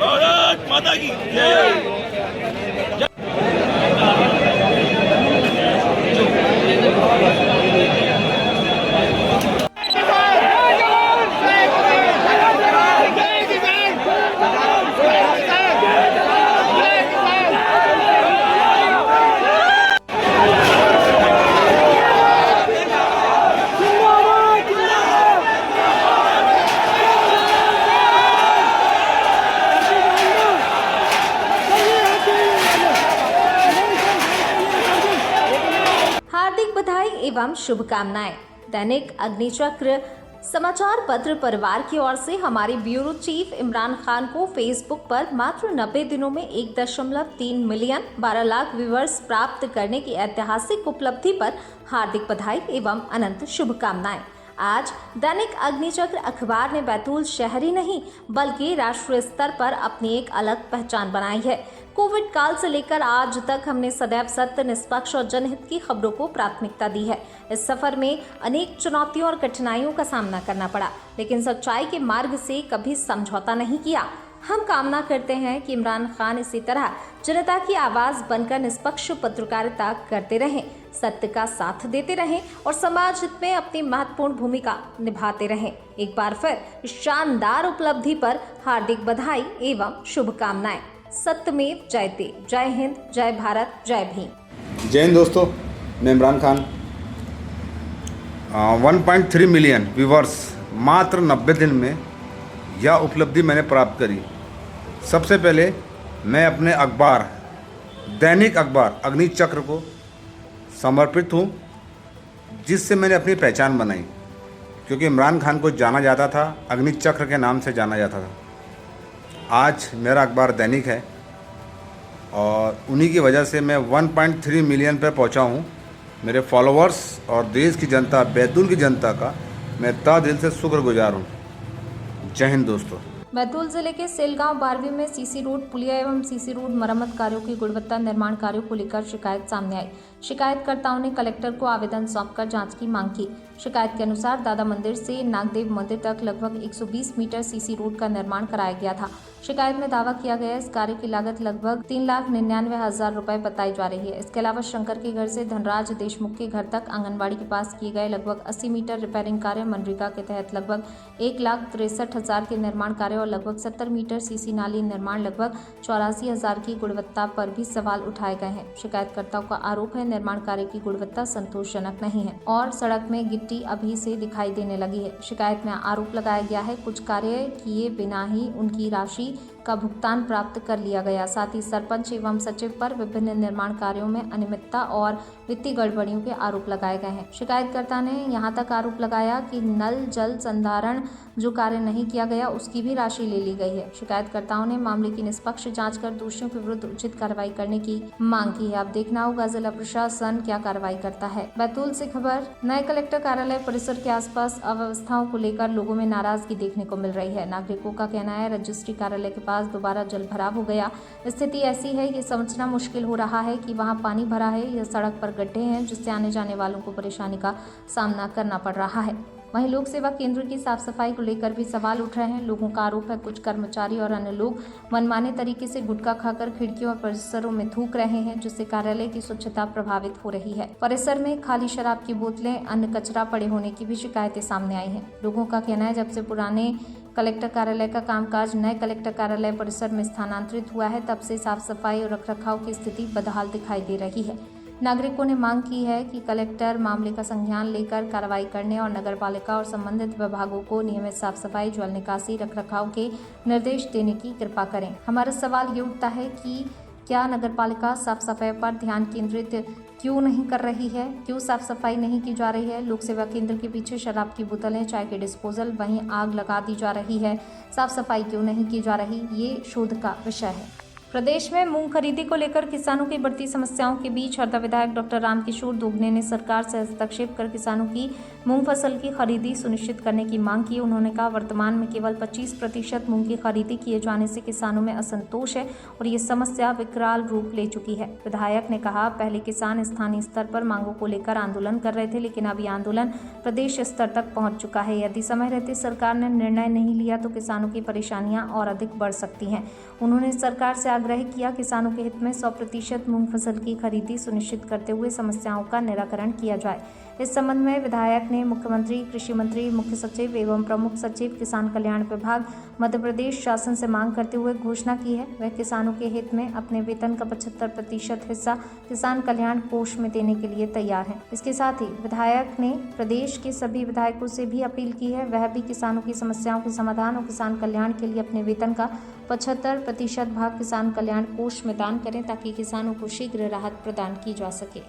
भारत माता की जय। हार्दिक बधाई एवं शुभकामनाएं। दैनिक अग्निचक्र समाचार पत्र परिवार की ओर से हमारे ब्यूरो चीफ इमरान खान को फेसबुक पर मात्र 90 दिनों में 1.3 मिलियन 12 लाख व्यूअर्स प्राप्त करने की ऐतिहासिक उपलब्धि पर हार्दिक बधाई एवं अनंत शुभकामनाएं। आज दैनिक अग्निचक्र अखबार ने बैतूल शहर ही नहीं बल्कि राष्ट्रीय स्तर पर अपनी एक अलग पहचान बनाई है। कोविड काल से लेकर आज तक हमने सदैव सत्य, निष्पक्ष और जनहित की खबरों को प्राथमिकता दी है। इस सफर में अनेक चुनौतियों और कठिनाइयों का सामना करना पड़ा, लेकिन सच्चाई के मार्ग से कभी समझौता नहीं किया। हम कामना करते हैं कि इमरान खान इसी तरह जनता की आवाज बनकर निष्पक्ष पत्रकारिता करते रहें, सत्य का साथ देते रहें और समाज हित में अपनी महत्वपूर्ण भूमिका निभाते रहें। एक बार फिर इस शानदार उपलब्धि पर हार्दिक बधाई एवं शुभकामनाएं। सत्यमेव जयते। जय हिंद, जय भारत, जय भीम। जय हिंद दोस्तों, मैं इमरान खान। 1.3 मिलियन व्यूवर्स मात्र 90 दिन में यह उपलब्धि मैंने प्राप्त करी। सबसे पहले मैं अपने अखबार दैनिक अखबार अग्निचक्र को समर्पित हूँ, जिससे मैंने अपनी पहचान बनाई, क्योंकि इमरान खान को जाना जाता था अग्निचक्र के नाम से जाना जाता था। आज मेरा अखबार दैनिक है और उन्हीं की वजह से मैं 1.3 मिलियन पर पहुंचा हूं। मेरे फॉलोअर्स और देश की जनता, बैतूल की जनता का मैं तहे दिल से शुक्रगुजार हूं। जय हिंद दोस्तों। बैतूल जिले के सेलगांव 12वीं में सीसी रोड पुलिया एवं सीसी रोड मरम्मत कार्यों की गुणवत्ता निर्माण कार्यों को लेकर शिकायत सामने आई। शिकायतकर्ताओं ने कलेक्टर को आवेदन सौंपकर जांच की मांग की। शिकायत के अनुसार दादा मंदिर से नागदेव मंदिर तक लगभग 120 मीटर सीसी रोड का निर्माण कराया गया था। शिकायत में दावा किया गया इस कार्य की लागत लगभग 3,99,000 रुपए बताई जा रही है। इसके अलावा शंकर के घर से धनराज देशमुख के घर तक आंगनबाड़ी के पास किए गए लगभग 80 मीटर रिपेयरिंग कार्य, मनरेगा के तहत लगभग 1,63,000 के निर्माण कार्य और लगभग 70 मीटर सीसी नाली निर्माण लगभग 84,000 की गुणवत्ता पर भी सवाल उठाए गए हैं। शिकायतकर्ताओं का आरोप है निर्माण कार्य की गुणवत्ता संतोषजनक नहीं है और सड़क में गिट्टी अभी से दिखाई देने लगी है। शिकायत में आरोप लगाया गया है कुछ कार्य किए बिना ही उनकी राशि का भुगतान प्राप्त कर लिया गया। साथ ही सरपंच एवं सचिव पर विभिन्न निर्माण कार्यों में अनियमितता और वित्तीय गड़बड़ियों के आरोप लगाए गए हैं। शिकायतकर्ता ने यहां तक आरोप लगाया कि नल जल संधारण जो कार्य नहीं किया गया उसकी भी राशि ले ली गई है। शिकायतकर्ताओं ने मामले की निष्पक्ष जांच कर दोषियों के विरुद्ध उचित कार्रवाई करने की मांग की है। अब देखना होगा जिला प्रशासन क्या कार्रवाई करता है। बैतूल से खबर। नए कलेक्टर कार्यालय परिसर के आसपास अव्यवस्थाओं को लेकर लोगों में नाराजगी देखने को मिल रही है। नागरिकों का कहना है रजिस्ट्री कार्यालय के पास दोबारा जल भराव हो गया। स्थिति ऐसी है ये समझना मुश्किल हो रहा है कि वहां पानी भरा है या सड़क पर गड्ढे हैं, जिससे आने जाने वालों को परेशानी का सामना करना पड़ रहा है। वहीं लोक सेवा केंद्र की साफ सफाई को लेकर भी सवाल उठ रहे हैं। लोगों का आरोप है कुछ कर्मचारी और अन्य लोग मनमाने तरीके से गुटखा खाकर खिड़कियों और परिसरों में थूक रहे हैं, जिससे कार्यालय की स्वच्छता प्रभावित हो रही है। परिसर में खाली शराब की बोतलें, अन्य कचरा पड़े होने की भी शिकायतें सामने आई हैं। लोगों का कहना है जब से पुराने कलेक्टर कार्यालय का कामकाज नए कलेक्टर कार्यालय परिसर में स्थानांतरित हुआ है, तब से साफ सफाई और रखरखाव की स्थिति बदहाल दिखाई दे रही है। नागरिकों ने मांग की है कि कलेक्टर मामले का संज्ञान लेकर कार्रवाई करने और नगर पालिका और संबंधित विभागों को नियमित साफ सफाई, जल निकासी, रखरखाव के निर्देश देने की कृपा करें। हमारा सवाल ये उठता है कि क्या नगरपालिका साफ सफाई पर ध्यान केंद्रित क्यों नहीं कर रही है? क्यों साफ सफाई नहीं की जा रही है? लोक सेवा केंद्र के पीछे शराब की बोतलें, चाय के डिस्पोजल, वहीं आग लगा दी जा रही है। साफ सफाई क्यों नहीं की जा रही? ये शोध का विषय है। प्रदेश में मूंग खरीदी को लेकर किसानों की बढ़ती समस्याओं के बीच हरदा विधायक डॉक्टर रामकिशोर दोगने ने सरकार से हस्तक्षेप कर किसानों की मूंग फसल की खरीदी सुनिश्चित करने की मांग की। उन्होंने कहा, वर्तमान में केवल 25% मूंग की खरीदी किए जाने से किसानों में असंतोष है और ये समस्या विकराल रूप ले चुकी है। विधायक ने कहा, पहले किसान स्थानीय स्तर पर मांगों को लेकर आंदोलन कर रहे थे, लेकिन अब ये आंदोलन प्रदेश स्तर तक पहुंच चुका है। यदि समय रहते सरकार ने निर्णय नहीं लिया तो किसानों की परेशानियां और अधिक बढ़ सकती हैं। उन्होंने सरकार से आग्रह किया, किसानों के हित में 100% मूंग फसल की खरीदी सुनिश्चित करते हुए समस्याओं का निराकरण किया जाए। इस संबंध में विधायक ने मुख्यमंत्री, कृषि मंत्री, मुख्य सचिव एवं प्रमुख सचिव किसान कल्याण विभाग मध्य प्रदेश शासन से मांग करते हुए घोषणा की है वह किसानों के हित में अपने वेतन का 75% हिस्सा किसान कल्याण कोष में देने के लिए तैयार है। इसके साथ ही विधायक ने प्रदेश के सभी विधायकों से भी अपील की है वह भी किसानों की समस्याओं के समाधान और किसान कल्याण के लिए अपने वेतन का 75% भाग किसान कल्याण कोष में दान करें ताकि किसानों को शीघ्र राहत प्रदान की जा सके।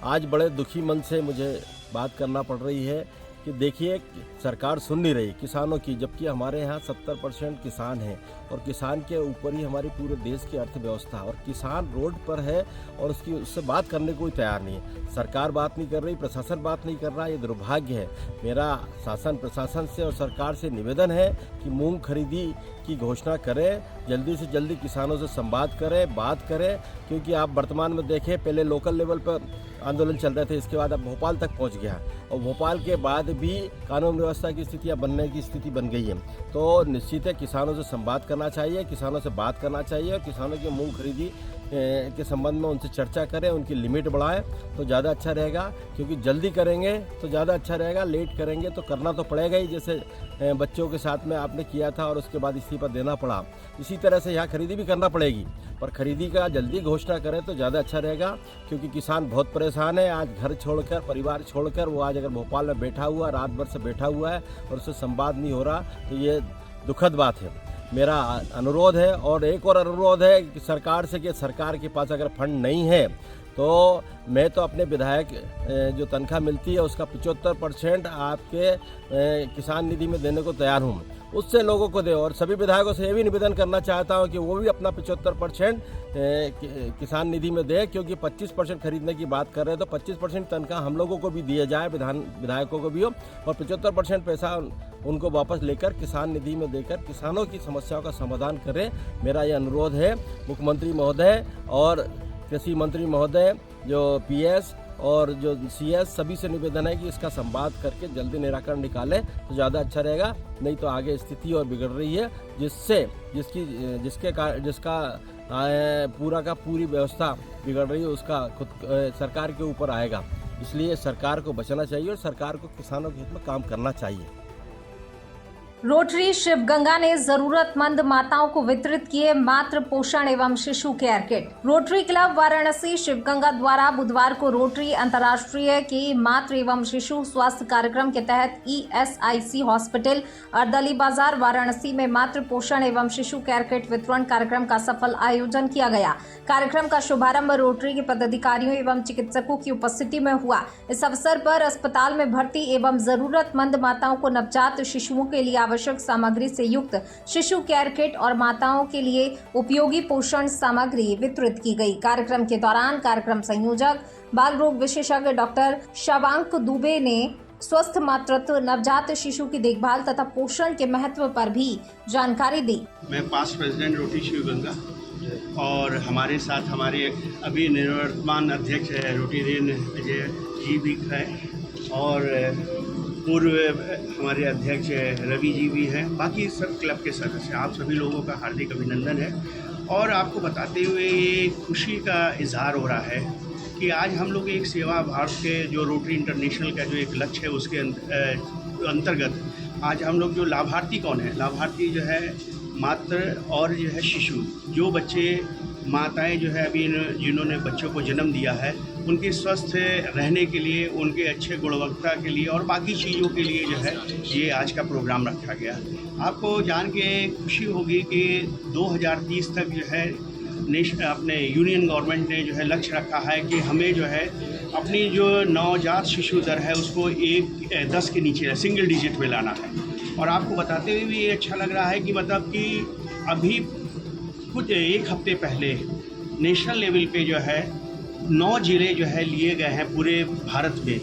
आज बड़े दुखी मन से मुझे बात करना पड़ रही है कि देखिए सरकार सुन नहीं रही किसानों की, जबकि हमारे यहाँ 70% किसान हैं और किसान के ऊपर ही हमारी पूरे देश की अर्थव्यवस्था, और किसान रोड पर है और उससे बात करने को कोई तैयार नहीं है। सरकार बात नहीं कर रही, प्रशासन बात नहीं कर रहा, ये दुर्भाग्य है। मेरा शासन प्रशासन से और सरकार से निवेदन है कि मूंग खरीदी की घोषणा करें, जल्दी से जल्दी किसानों से संवाद करें, बात करें, क्योंकि आप वर्तमान में देखें पहले लोकल लेवल पर आंदोलन चल रहे थे, इसके बाद अब भोपाल तक पहुंच गया और भोपाल के बाद भी कानून व्यवस्था की स्थितियां बनने की स्थिति बन गई है। तो निश्चित है किसानों से संवाद करना चाहिए, किसानों से बात करना चाहिए और किसानों की मूंग खरीदी के संबंध में उनसे चर्चा करें, उनकी लिमिट बढ़ाएं तो ज़्यादा अच्छा रहेगा, क्योंकि जल्दी करेंगे तो ज़्यादा अच्छा रहेगा, लेट करेंगे तो करना तो पड़ेगा ही, जैसे बच्चों के साथ में आपने किया था और उसके बाद इस्तीफा देना पड़ा, इसी तरह से यहाँ खरीदी भी करना पड़ेगी। पर खरीदी का जल्दी घोषणा करें तो ज़्यादा अच्छा रहेगा, क्योंकि किसान बहुत परेशान है। आज घर छोड़कर, परिवार छोड़कर वो आज अगर भोपाल में बैठा हुआ, रात भर से बैठा हुआ है और उससे संवाद नहीं हो रहा, तो ये दुखद बात है। मेरा अनुरोध है और एक और अनुरोध है कि सरकार से, कि सरकार के पास अगर फंड नहीं है तो मैं तो अपने विधायक जो तनख्वाह मिलती है उसका 75% आपके किसान निधि में देने को तैयार हूँ, उससे लोगों को दे। और सभी विधायकों से ये भी निवेदन करना चाहता हूँ कि वो भी अपना 75% किसान निधि में दे, क्योंकि 25% खरीदने की बात कर रहे हैं तो 25% तनख्वाह हम लोगों को भी दिया जाए, विधायकों को भी हो, और 75% पैसा उनको वापस लेकर किसान निधि में देकर किसानों की समस्याओं का समाधान करें। मेरा ये अनुरोध है मुख्यमंत्री महोदय और कृषि मंत्री महोदय, जो पीएस और जो सीएस, सभी से निवेदन है कि इसका संवाद करके जल्दी निराकरण निकालें तो ज़्यादा अच्छा रहेगा, नहीं तो आगे स्थिति और बिगड़ रही है, जिसका पूरा का पूरी व्यवस्था बिगड़ रही है उसका खुद सरकार के ऊपर आएगा। इसलिए सरकार को बचना चाहिए और सरकार को किसानों के हित में काम करना चाहिए। रोटरी शिवगंगा ने जरूरतमंद माताओं को वितरित किए मातृ पोषण एवं शिशु care kit. Rotary Club Varanasi Shivganga द्वारा बुधवार को रोटरी अंतर्राष्ट्रीय के मातृ एवं शिशु स्वास्थ्य कार्यक्रम के तहत ESIC हॉस्पिटल अर्दली बाजार वाराणसी में मातृ पोषण एवं शिशु केयर किट वितरण कार्यक्रम का सफल आयोजन किया गया। कार्यक्रम का शुभारंभ रोटरी के पदाधिकारियों एवं चिकित्सकों की उपस्थिति में हुआ। इस अवसर पर अस्पताल में भर्ती एवं जरूरतमंद माताओं को नवजात शिशुओं के लिए आवश्यक सामग्री से युक्त शिशु केयर किट और माताओं के लिए उपयोगी पोषण सामग्री वितरित की गई। कार्यक्रम के दौरान कार्यक्रम संयोजक बाल रोग विशेषज्ञ डॉक्टर शवांक दुबे ने स्वस्थ मातृत्व, नवजात शिशु की देखभाल तथा पोषण के महत्व पर भी जानकारी दी। मैं पास्ट प्रेसिडेंट रोटरी शिवगंगा और हमारे साथ हमारे अभी निवर्तमान अध्यक्ष रोटेरियन अजय जी भी हैं और पूर्व हमारे अध्यक्ष रवि जी भी हैं, बाकी सब क्लब के सदस्य, आप सभी लोगों का हार्दिक अभिनंदन है। और आपको बताते हुए ये खुशी का इजहार हो रहा है कि आज हम लोग एक सेवा भारत के जो रोटरी इंटरनेशनल का जो एक लक्ष्य है उसके अंतर्गत आज हम लोग जो लाभार्थी कौन है, लाभार्थी जो है मातृ और जो है शिशु, जो बच्चे माताएं जो है अभी जिन्होंने बच्चों को जन्म दिया है, उनके स्वस्थ रहने के लिए, उनके अच्छे गुणवत्ता के लिए और बाकी चीज़ों के लिए जो है ये आज का प्रोग्राम रखा गया। आपको जान के खुशी होगी कि 2030 तक जो है अपने यूनियन गवर्नमेंट ने जो है लक्ष्य रखा है कि हमें जो है अपनी जो नवजात शिशु दर है उसको 10 के नीचे सिंगल डिजिट में लाना है। और आपको बताते हुए भी ये अच्छा लग रहा है कि मतलब कि अभी कुछ एक हफ्ते पहले नेशनल लेवल पे जो है 9 ज़िले जो है लिए गए हैं पूरे भारत में,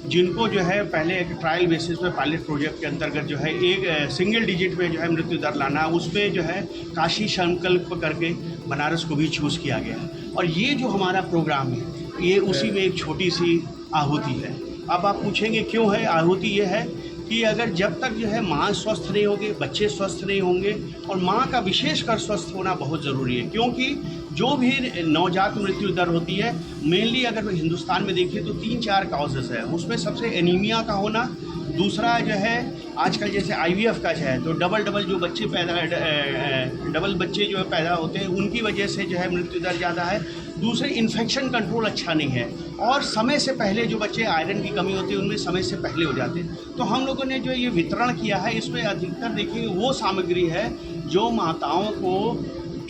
जिनको जो है पहले एक ट्रायल बेसिस पे पायलट प्रोजेक्ट के अंतर्गत जो है एक सिंगल डिजिट में जो है मृत्यु दर लाना, उसमें जो है काशी संकल्प करके बनारस को भी चूज़ किया गया। और ये जो हमारा प्रोग्राम है ये उसी में एक छोटी सी आहुति है। अब आप पूछेंगे क्यों है आहुति? ये है कि अगर जब तक जो है माँ स्वस्थ नहीं होगी, बच्चे स्वस्थ नहीं होंगे, और माँ का विशेषकर स्वस्थ होना बहुत ज़रूरी है, क्योंकि जो भी नवजात मृत्यु दर होती है मेनली अगर हिंदुस्तान में देखिए तो 3-4 काउजेस है। उसमें सबसे एनीमिया का होना, दूसरा जो है आजकल जैसे IVF का है तो डबल जो बच्चे डबल बच्चे जो पैदा होते हैं उनकी वजह से जो है मृत्यु दर ज़्यादा है। दूसरे इन्फेक्शन कंट्रोल अच्छा नहीं है, और समय से पहले जो बच्चे आयरन की कमी होती है उनमें समय से पहले हो जाते हैं। तो हम लोगों ने जो ये वितरण किया है इसमें अधिकतर देखिए वो सामग्री है जो माताओं को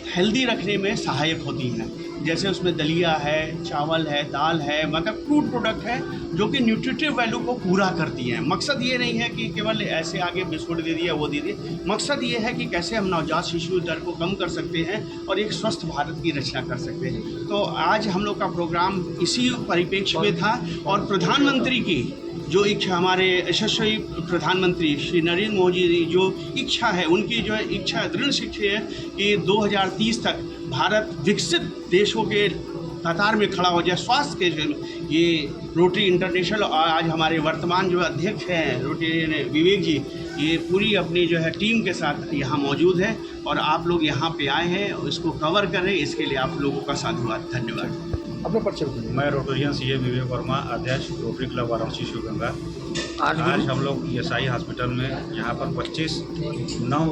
हेल्दी रखने में सहायक होती हैं, जैसे उसमें दलिया है, चावल है, दाल है, मतलब फूड प्रोडक्ट है जो कि न्यूट्रिटिव वैल्यू को पूरा करती हैं। मकसद ये नहीं है कि केवल ऐसे आगे बिस्कुट दे दिया वो दे दिए, मकसद ये है कि कैसे हम नवजात शिशु दर को कम कर सकते हैं और एक स्वस्थ भारत की रचना कर सकते हैं। तो आज हम लोग का प्रोग्राम इसी परिप्रेक्ष्य में था, और प्रधानमंत्री की जो इच्छा, हमारे यशस्वी प्रधानमंत्री श्री नरेंद्र मोदी जी जो इच्छा है, उनकी जो इच्छा दृढ़ शिक्षा है कि 2030 तक भारत विकसित देशों के कतार में खड़ा हो जाए स्वास्थ्य के। ये रोटरी इंटरनेशनल और आज हमारे वर्तमान जो अध्यक्ष हैं रोटरी विवेक जी, ये पूरी अपनी जो है टीम के साथ यहाँ मौजूद है, और आप लोग यहाँ पे आए हैं और इसको कवर कर रहे हैं, इसके लिए आप लोगों का साधुवाद, धन्यवाद। अपना परिचय बताइए। मैं रोटोरियन CA विवेक वर्मा, अध्यक्ष रोटरी क्लब वाराणसी शिवगंगा। आज हम लोग ESI हॉस्पिटल में यहाँ पर 25 नव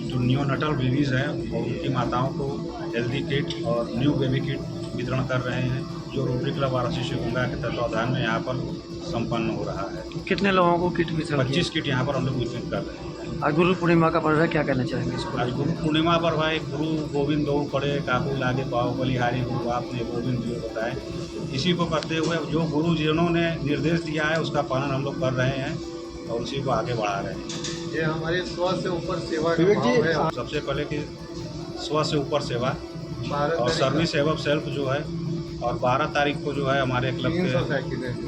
जो न्यूनेटल बेबीज़ हैं और उनकी माताओं को हेल्दी किट और न्यू बेबी किट वितरण कर रहे हैं, जो रोटरी क्लब वाराणसी शिवगंगा के तत्वावधान में यहाँ पर संपन्न हो रहा है। कितने लोगों को किट वितरण? 25 किट यहाँ पर हम लोग वितरित कर रहे हैं। आज गुरु पूर्णिमा का पर्व है, क्या कहना चाहेंगे इसको? आज गुरु पूर्णिमा पर भाई गुरु गोविंद दो पड़े काबू लागे पाओ बलिहारी, गुरु आपने गोविंद जी बताए। इसी को करते हुए जो गुरु जिन्हों ने निर्देश दिया है उसका पालन हम लोग कर रहे हैं और उसी को आगे बढ़ा रहे हैं। ये हमारे स्व से ऊपर सेवा का भाव है। सबसे पहले कि स्व से ऊपर सेवा और सर्विस एवं सेल्फ जो है, और 12 तारीख को जो है हमारे क्लब के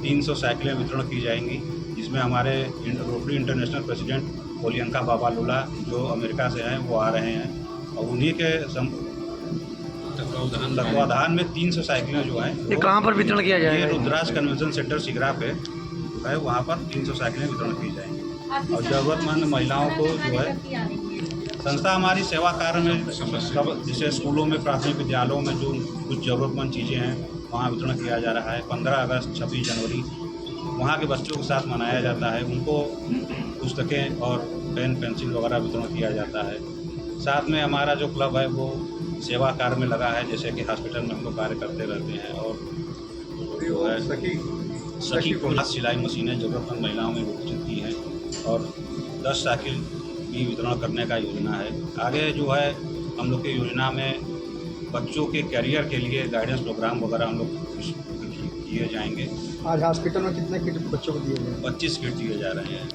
300 साइकिलें वितरण की जाएंगी, जिसमें हमारे रोटरी इंटरनेशनल प्रेसिडेंट ओलियंका बाबा लूला जो अमेरिका से हैं वो आ रहे हैं, और उन्हीं के तत्वावधान में 300 साइकिलें जो हैं ये कहाँ पर वितरण किया जाएगा? ये रुद्राज कन्वेंशन सेंटर सिगरा पे है, वहाँ पर 300 साइकिलें वितरण की जाएंगी। और ज़रूरतमंद महिलाओं को जो है संस्था हमारी सेवा कार्य में सब, जैसे स्कूलों में, प्राथमिक विद्यालयों में जो कुछ ज़रूरतमंद चीज़ें हैं वहाँ वितरण किया जा रहा है। 15 अगस्त 26 जनवरी वहाँ के बच्चों के साथ मनाया जाता है, उनको पुस्तकें और पेन पेंसिल वगैरह वितरण किया जाता है। साथ में हमारा जो क्लब है वो सेवा कार्य में लगा है, जैसे कि हॉस्पिटल में हम लोग कार्य करते रहते हैं, और जो है सखी को सिलाई मशीनें ज़रूरतमंद महिलाओं में विकसित की हैं, और 10 साइकिल भी वितरण करने का योजना है। आगे जो है हम लोग की योजना में बच्चों के करियर के लिए गाइडेंस प्रोग्राम वगैरह हम लोग किए जाएंगे। आज हॉस्पिटल में कितने किट बच्चों को दिए गए? 25 किट दिए जा रहे हैं।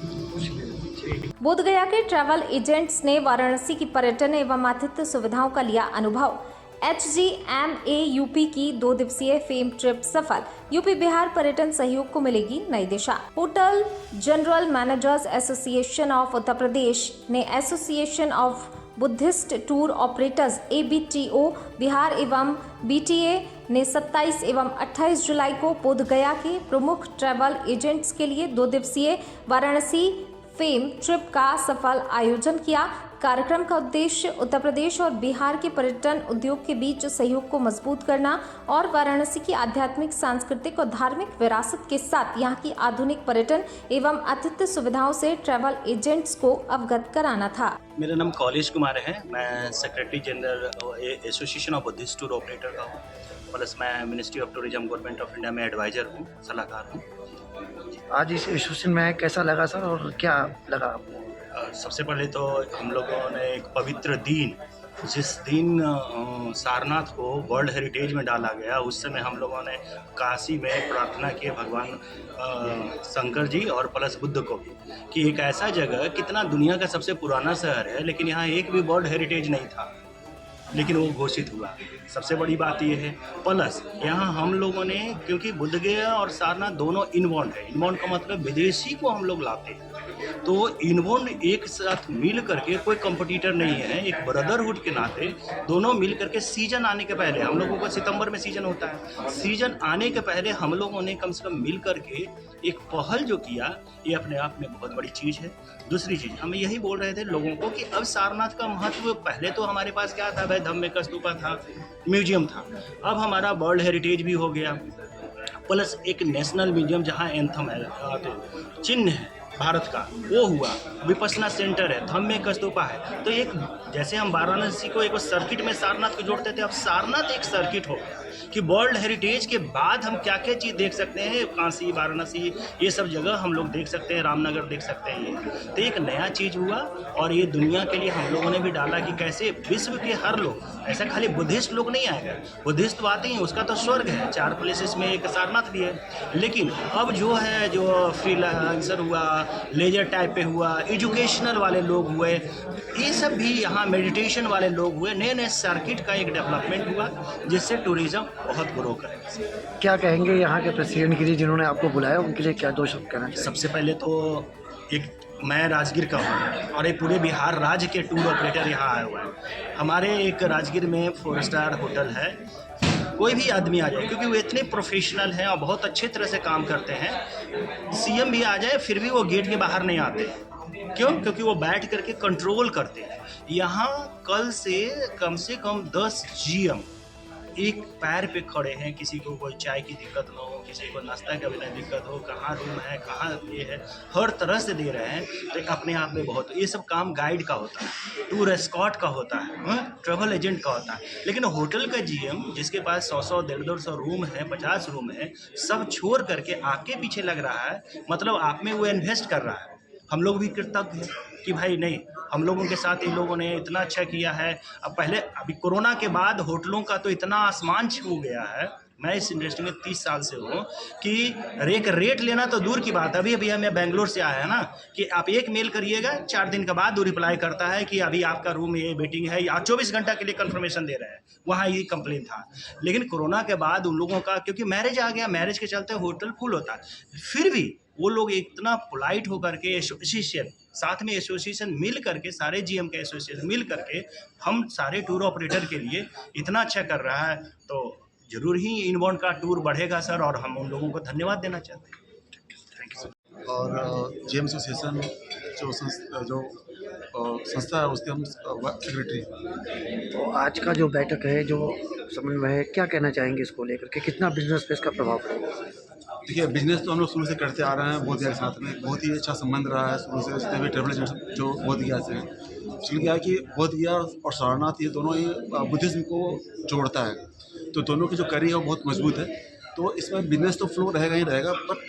बोधगया के ट्रैवल एजेंट्स ने वाराणसी की पर्यटन एवं आतिथ्य सुविधाओं का लिया अनुभव। HGMA UP की 2 दिवसीय फेम ट्रिप सफल। यूपी बिहार पर्यटन सहयोग को मिलेगी नई दिशा। Hotel general managers association of Uttar Pradesh ने association of Buddhist tour operators ABTO Bihar एवं BTA ने 27 एवं 28 जुलाई को बोधगया के प्रमुख ट्रैवल एजेंट्स के लिए 2 दिवसीय वाराणसी फेम ट्रिप का सफल आयोजन किया। कार्यक्रम का उद्देश्य उत्तर प्रदेश और बिहार के पर्यटन उद्योग के बीच सहयोग को मजबूत करना और वाराणसी की आध्यात्मिक, सांस्कृतिक और धार्मिक विरासत के साथ यहाँ की आधुनिक पर्यटन एवं आतिथ्य सुविधाओं से ट्रैवल एजेंट्स को अवगत कराना था। मेरा नाम कॉलेज कुमार है, मैं secretary general association of Buddhist tour operator का हूँ, प्लस मैं ministry of tourism government of India में एडवाइज़र हूँ, सलाहकार हूँ। आज इस एसोसिएशन में कैसा लगा सर, और क्या लगा आपको? सबसे पहले तो हम लोगों ने एक पवित्र दिन जिस दिन सारनाथ को वर्ल्ड हेरिटेज में डाला गया उस समय हम लोगों ने काशी में प्रार्थना की भगवान शंकर जी और प्लस बुद्ध को भी कि एक ऐसा जगह कितना दुनिया का सबसे पुराना शहर है लेकिन यहाँ एक भी वर्ल्ड हेरिटेज नहीं था, लेकिन वो घोषित हुआ। सबसे बड़ी बात ये है। प्लस यहाँ हम लोगों ने, क्योंकि बुद्धगया और सारनाथ दोनों इनबाउंड है, इनबाउंड का मतलब विदेशी को हम लोग लाते हैं, तो इनबाउंड एक साथ मिल करके कोई कंपटीटर नहीं है, एक ब्रदरहुड के नाते दोनों मिल करके सीजन आने के पहले, हम लोगों को सितंबर में सीजन होता है, सीजन आने के पहले हम लोगों ने कम से कम मिल करके एक पहल जो किया, ये अपने आप में बहुत बड़ी चीज़ है। दूसरी चीज़ हम यही बोल रहे थे लोगों को कि अब सारनाथ का महत्व, पहले तो हमारे पास क्या था भाई, धम्मे का स्तूपा था, म्यूजियम था, अब हमारा वर्ल्ड हेरिटेज भी हो गया, प्लस एक नेशनल म्यूजियम जहाँ एंथम है, तो चिन्ह है भारत का, वो हुआ, विपश्यना सेंटर है, धम्मे का स्तूपा है। तो एक जैसे हम वाराणसी को एक सर्किट में सारनाथ को जोड़ते थे, अब सारनाथ एक सर्किट हो गया कि वर्ल्ड हेरिटेज के बाद हम क्या क्या चीज़ देख सकते हैं, काशी, वाराणसी, ये सब जगह हम लोग देख सकते हैं, रामनगर देख सकते हैं। ये तो एक नया चीज़ हुआ और ये दुनिया के लिए हम लोगों ने भी डाला कि कैसे विश्व के हर लोग, ऐसा खाली बुद्धिस्ट लोग नहीं आएगा, बुद्धिस्ट तो आते हैं, उसका तो स्वर्ग है, 4 प्लेसेस में एक सारनाथ भी है, लेकिन अब जो है, जो फ्रीलांसर हुआ, लेजर टाइप पे हुआ, एजुकेशनल वाले लोग हुए, ये सब भी यहाँ मेडिटेशन वाले लोग हुए, नए नए सर्किट का एक डेवलपमेंट हुआ जिससे टूरिज़्म बहुत ग्रो करेगा। क्या कहेंगे यहाँ के प्रेसिडेंट के लिए जिन्होंने आपको बुलाया, उनके लिए क्या 2 शब्द कहना चाहिए? सबसे पहले तो एक मैं राजगीर का हूँ और ये पूरे बिहार राज्य के टूर ऑपरेटर यहाँ आए हुए हैं। हमारे एक राजगीर में 4 स्टार होटल है, कोई भी आदमी आ जाए, क्योंकि वो इतने प्रोफेशनल हैं और बहुत अच्छे तरह से काम करते हैं, सीएम भी आ जाए फिर भी वो गेट के बाहर नहीं आते। क्यों? क्योंकि वो बैठ करके कंट्रोल करते हैं। यहाँ कल से कम 10 जीएम एक पैर पे खड़े हैं, किसी को कोई चाय की दिक्कत ना हो, किसी को नाश्ता का भी नहीं दिक्कत हो, कहाँ रूम है, कहाँ ये है, हर तरह से दे रहे हैं। तो अपने आप में बहुत, ये सब काम गाइड का होता है, टूर एस्कॉर्ट का होता है, ट्रैवल एजेंट का होता है। लेकिन होटल का जीएम जिसके पास 100-100, 150-150 रूम है, 50 रूम है, सब छोड़ करके आपके पीछे लग रहा है, मतलब आप में वो इन्वेस्ट कर रहा है। हम लोग भी कृतज्ञ हैं कि भाई नहीं, हम लोगों के साथ इन लोगों ने इतना अच्छा किया है। अब पहले, अभी कोरोना के बाद होटलों का तो इतना आसमान छू गया है, मैं इस इंडस्ट्री में 30 साल से हूँ, कि एक रेट लेना तो दूर की बात। अभी मैं बेंगलोर से आया है ना, कि आप एक मेल करिएगा, 4 दिन के बाद वो रिप्लाई करता है कि अभी आपका रूम ये वेटिंग है, या 24 घंटा के लिए कंफर्मेशन दे रहे हैं। वहाँ ये कंप्लेन था। लेकिन कोरोना के बाद उन लोगों का, क्योंकि मैरिज आ गया, मैरिज के चलते होटल फुल होता है, फिर भी वो लोग इतना पोलाइट होकर के, एसोसिएशन साथ में, एसोसिएशन मिल करके, सारे जीएम के एसोसिएशन मिल करके हम सारे टूर ऑपरेटर के लिए इतना अच्छा कर रहा है, तो जरूर ही इनबाउंड का टूर बढ़ेगा सर, और हम उन लोगों को धन्यवाद देना चाहते हैं। Thank you sir. और जीएम एसोसिएशन जो संस्था है उसके हम सेक्रेटरी। तो आज का जो बैठक है, जो समन्वय है, क्या कहना चाहेंगे इसको लेकर के, कितना बिजनेस पे इसका प्रभाव पड़ेगा? देखिए, बिजनेस तो हम लोग शुरू से करते आ रहे हैं, बहुत देर साथ में बहुत ही अच्छा संबंध रहा है शुरू से। जितने भी ट्रेवल एजेंट जो बोधगया से हैं, चल गया कि बोधगया और सारनाथ ये दोनों ही बुद्धिज्म को जोड़ता है, तो दोनों की जो कड़ी है वो बहुत मजबूत है। तो इसमें बिजनेस तो फ्लो रहेगा ही रहेगा, पर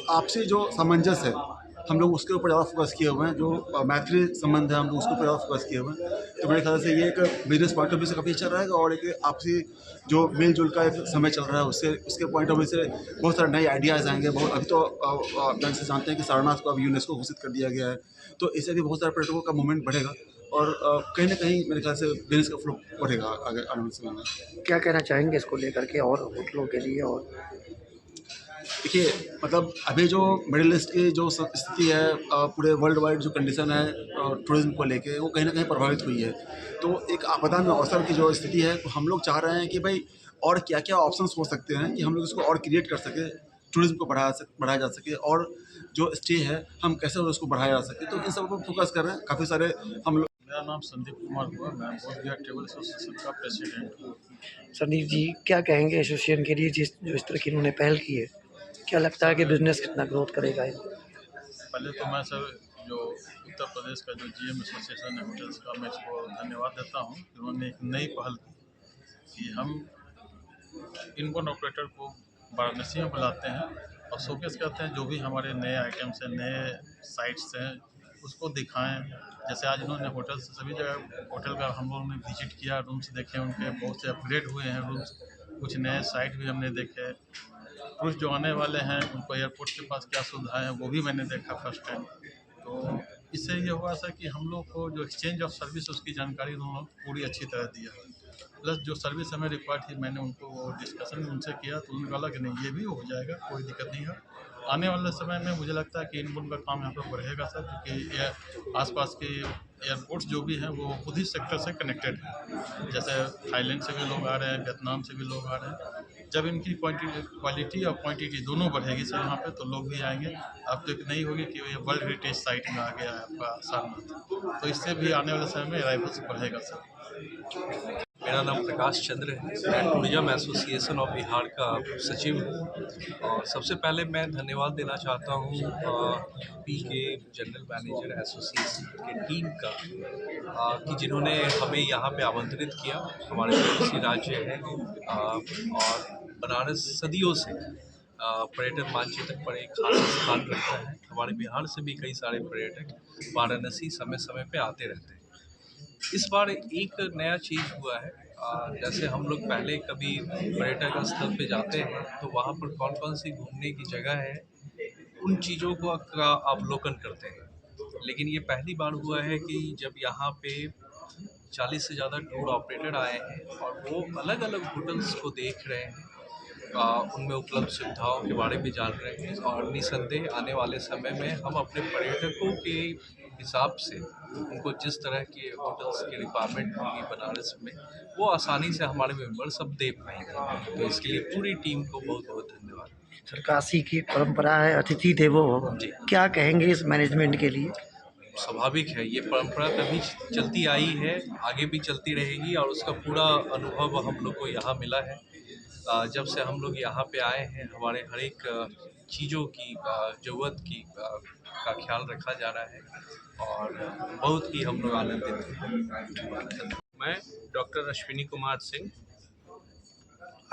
आपसी जो सामंजस्य है हम लोग उसके ऊपर ज़्यादा फोकस किए हुए हैं, जो मैत्री संबंध है हम लोग उसके ऊपर ज़्यादा फोकस किए हुए हैं। तो मेरे ख्याल से ये एक बिजनेस पॉइंट ऑफ व्यू से काफ़ी अच्छा रहेगा, और एक आपसी जो मिलजुल का एक समय चल रहा है उसके पॉइंट ऑफ व्यू से बहुत सारे नए आइडियाज़ आएंगे। बहुत अभी तो बैंक से जानते हैं कि सारनाथ को अब यूनेस्को घोषित कर दिया गया है, तो इससे भी बहुत सारे पर्यटकों का मूवमेंट बढ़ेगा, और कहीं ना कहीं मेरे ख्याल से बिजनेस का फ्लो बढ़ेगा आगे आने वाले समय में। क्या कहना चाहेंगे इसको लेकर के और होटलों के लिए? और देखिए, मतलब अभी जो मिडिल ईस्ट की जो स्थिति है, पूरे वर्ल्ड वाइड जो कंडीशन है टूरिज्म को लेके, वो कहीं ना कहीं प्रभावित हुई है। तो एक आपदा में अवसर की जो स्थिति है, तो हम लोग चाह रहे हैं कि भाई और क्या क्या ऑप्शंस हो सकते हैं कि हम लोग इसको और क्रिएट कर सके, टूरिज्म को बढ़ाया जा सके, और जो स्टे है हम कैसे उसको बढ़ाया जा सके। तो इन सब पर फोकस कर रहे हैं काफ़ी सारे हम लोग। मेरा नाम संदीप कुमार हुआ, मैं बोधगया ट्रेवल एसोसिएशन का प्रेसिडेंट हूँ। संदीप जी, क्या कहेंगे एसोसिएशन के लिए, जो इस तरह की इन्होंने पहल की है? क्या लगता है कि बिजनेस कितना ग्रोथ करेगा? पहले तो मैं सर जो उत्तर प्रदेश का जो जीएम एसोसिएशन है होटल्स का, मैं इसको धन्यवाद देता हूँ। उन्होंने एक नई पहल की कि हम इनबाउंड ऑपरेटर को वाराणसी में बुलाते हैं और शोकेस करते हैं जो भी हमारे नए आइटम्स हैं, नए साइट्स हैं, उसको दिखाएं। जैसे आज इन्होंने होटल से सभी जगह होटल का हम लोगों ने विजिट किया, रूम्स देखे उनके, बहुत से अपग्रेड हुए हैं रूम्स, कुछ नए साइट भी हमने देखे। टूरिस्ट जो आने वाले हैं उनको एयरपोर्ट के पास क्या सुविधाएं हैं वो भी मैंने देखा फर्स्ट टाइम। तो इससे ये हुआ सर कि हम लोग को जो एक्सचेंज ऑफ सर्विस उसकी जानकारी उन्होंने पूरी अच्छी तरह दिया। प्लस जो सर्विस हमें रिक्वायर्ड थी मैंने उनको वो डिस्कशन उनसे किया, तो उन्होंने कहा कि नहीं ये भी हो जाएगा, कोई दिक्कत नहीं है। आने वाले समय में मुझे लगता है कि इनपुट का काम यहाँ पर बढ़ेगा सर, क्योंकि आसपास के एयरपोर्ट्स जो भी हैं वो खुद ही सेक्टर से कनेक्टेड हैं। जैसे थाईलैंड से भी लोग आ रहे हैं, वियतनाम से भी लोग आ रहे हैं। जब इनकी क्वालिटी और क्वांटिटी दोनों बढ़ेगी सर यहाँ पे, तो लोग भी आएंगे। अब तो एक नहीं होगी कि ये वर्ल्ड हेरिटेज साइट में आ गया है आपका सारनाथ, तो इससे भी आने वाले समय में अराइवल्स बढ़ेगा सर। मेरा नाम प्रकाश चंद्र है, मैं टूरिज्म एसोसिएशन ऑफ बिहार का सचिव हूँ। और सबसे पहले मैं धन्यवाद देना चाहता हूँ यूपी के जनरल मैनेजर एसोसिएशन के टीम का कि जिन्होंने हमें यहाँ पे आमंत्रित किया। हमारे पड़ोसी राज्य है और बनारस सदियों से पर्यटन मानचित्र पर एक खास स्थान रखता है। हमारे बिहार से भी कई सारे पर्यटक वाराणसी समय समय पे आते रहते हैं। इस बार एक नया चीज़ हुआ है, जैसे हम लोग पहले कभी पर्यटक स्थल पे जाते हैं तो वहाँ पर कौन कौन सी घूमने की जगह है उन चीज़ों का अवलोकन करते हैं। लेकिन ये पहली बार हुआ है कि जब यहाँ पे 40 से ज़्यादा टूर ऑपरेटर आए हैं और वो अलग अलग होटल्स को देख रहे हैं, उनमें उपलब्ध सुविधाओं के बारे में जान रहे हैं। और निसंदेह आने वाले समय में हम अपने पर्यटकों के हिसाब से उनको जिस तरह के होटल्स की रिक्वायरमेंट होगी बनारस में, वो आसानी से हमारे मेंबर सब दे पाएंगे। तो इसके लिए पूरी टीम को बहुत बहुत धन्यवाद। सर, काशी की परंपरा है अतिथि देवो भव, क्या कहेंगे इस मैनेजमेंट के लिए? स्वाभाविक है, ये परंपरा तभी चलती आई है, आगे भी चलती रहेगी और उसका पूरा अनुभव हम लोग को यहाँ मिला है। जब से हम लोग यहाँ पे आए हैं हमारे हर एक चीज़ों की ज़रूरत की का ख्याल रखा जा रहा है और बहुत ही हम लोग आनंदित हैं। मैं डॉक्टर अश्विनी कुमार सिंह,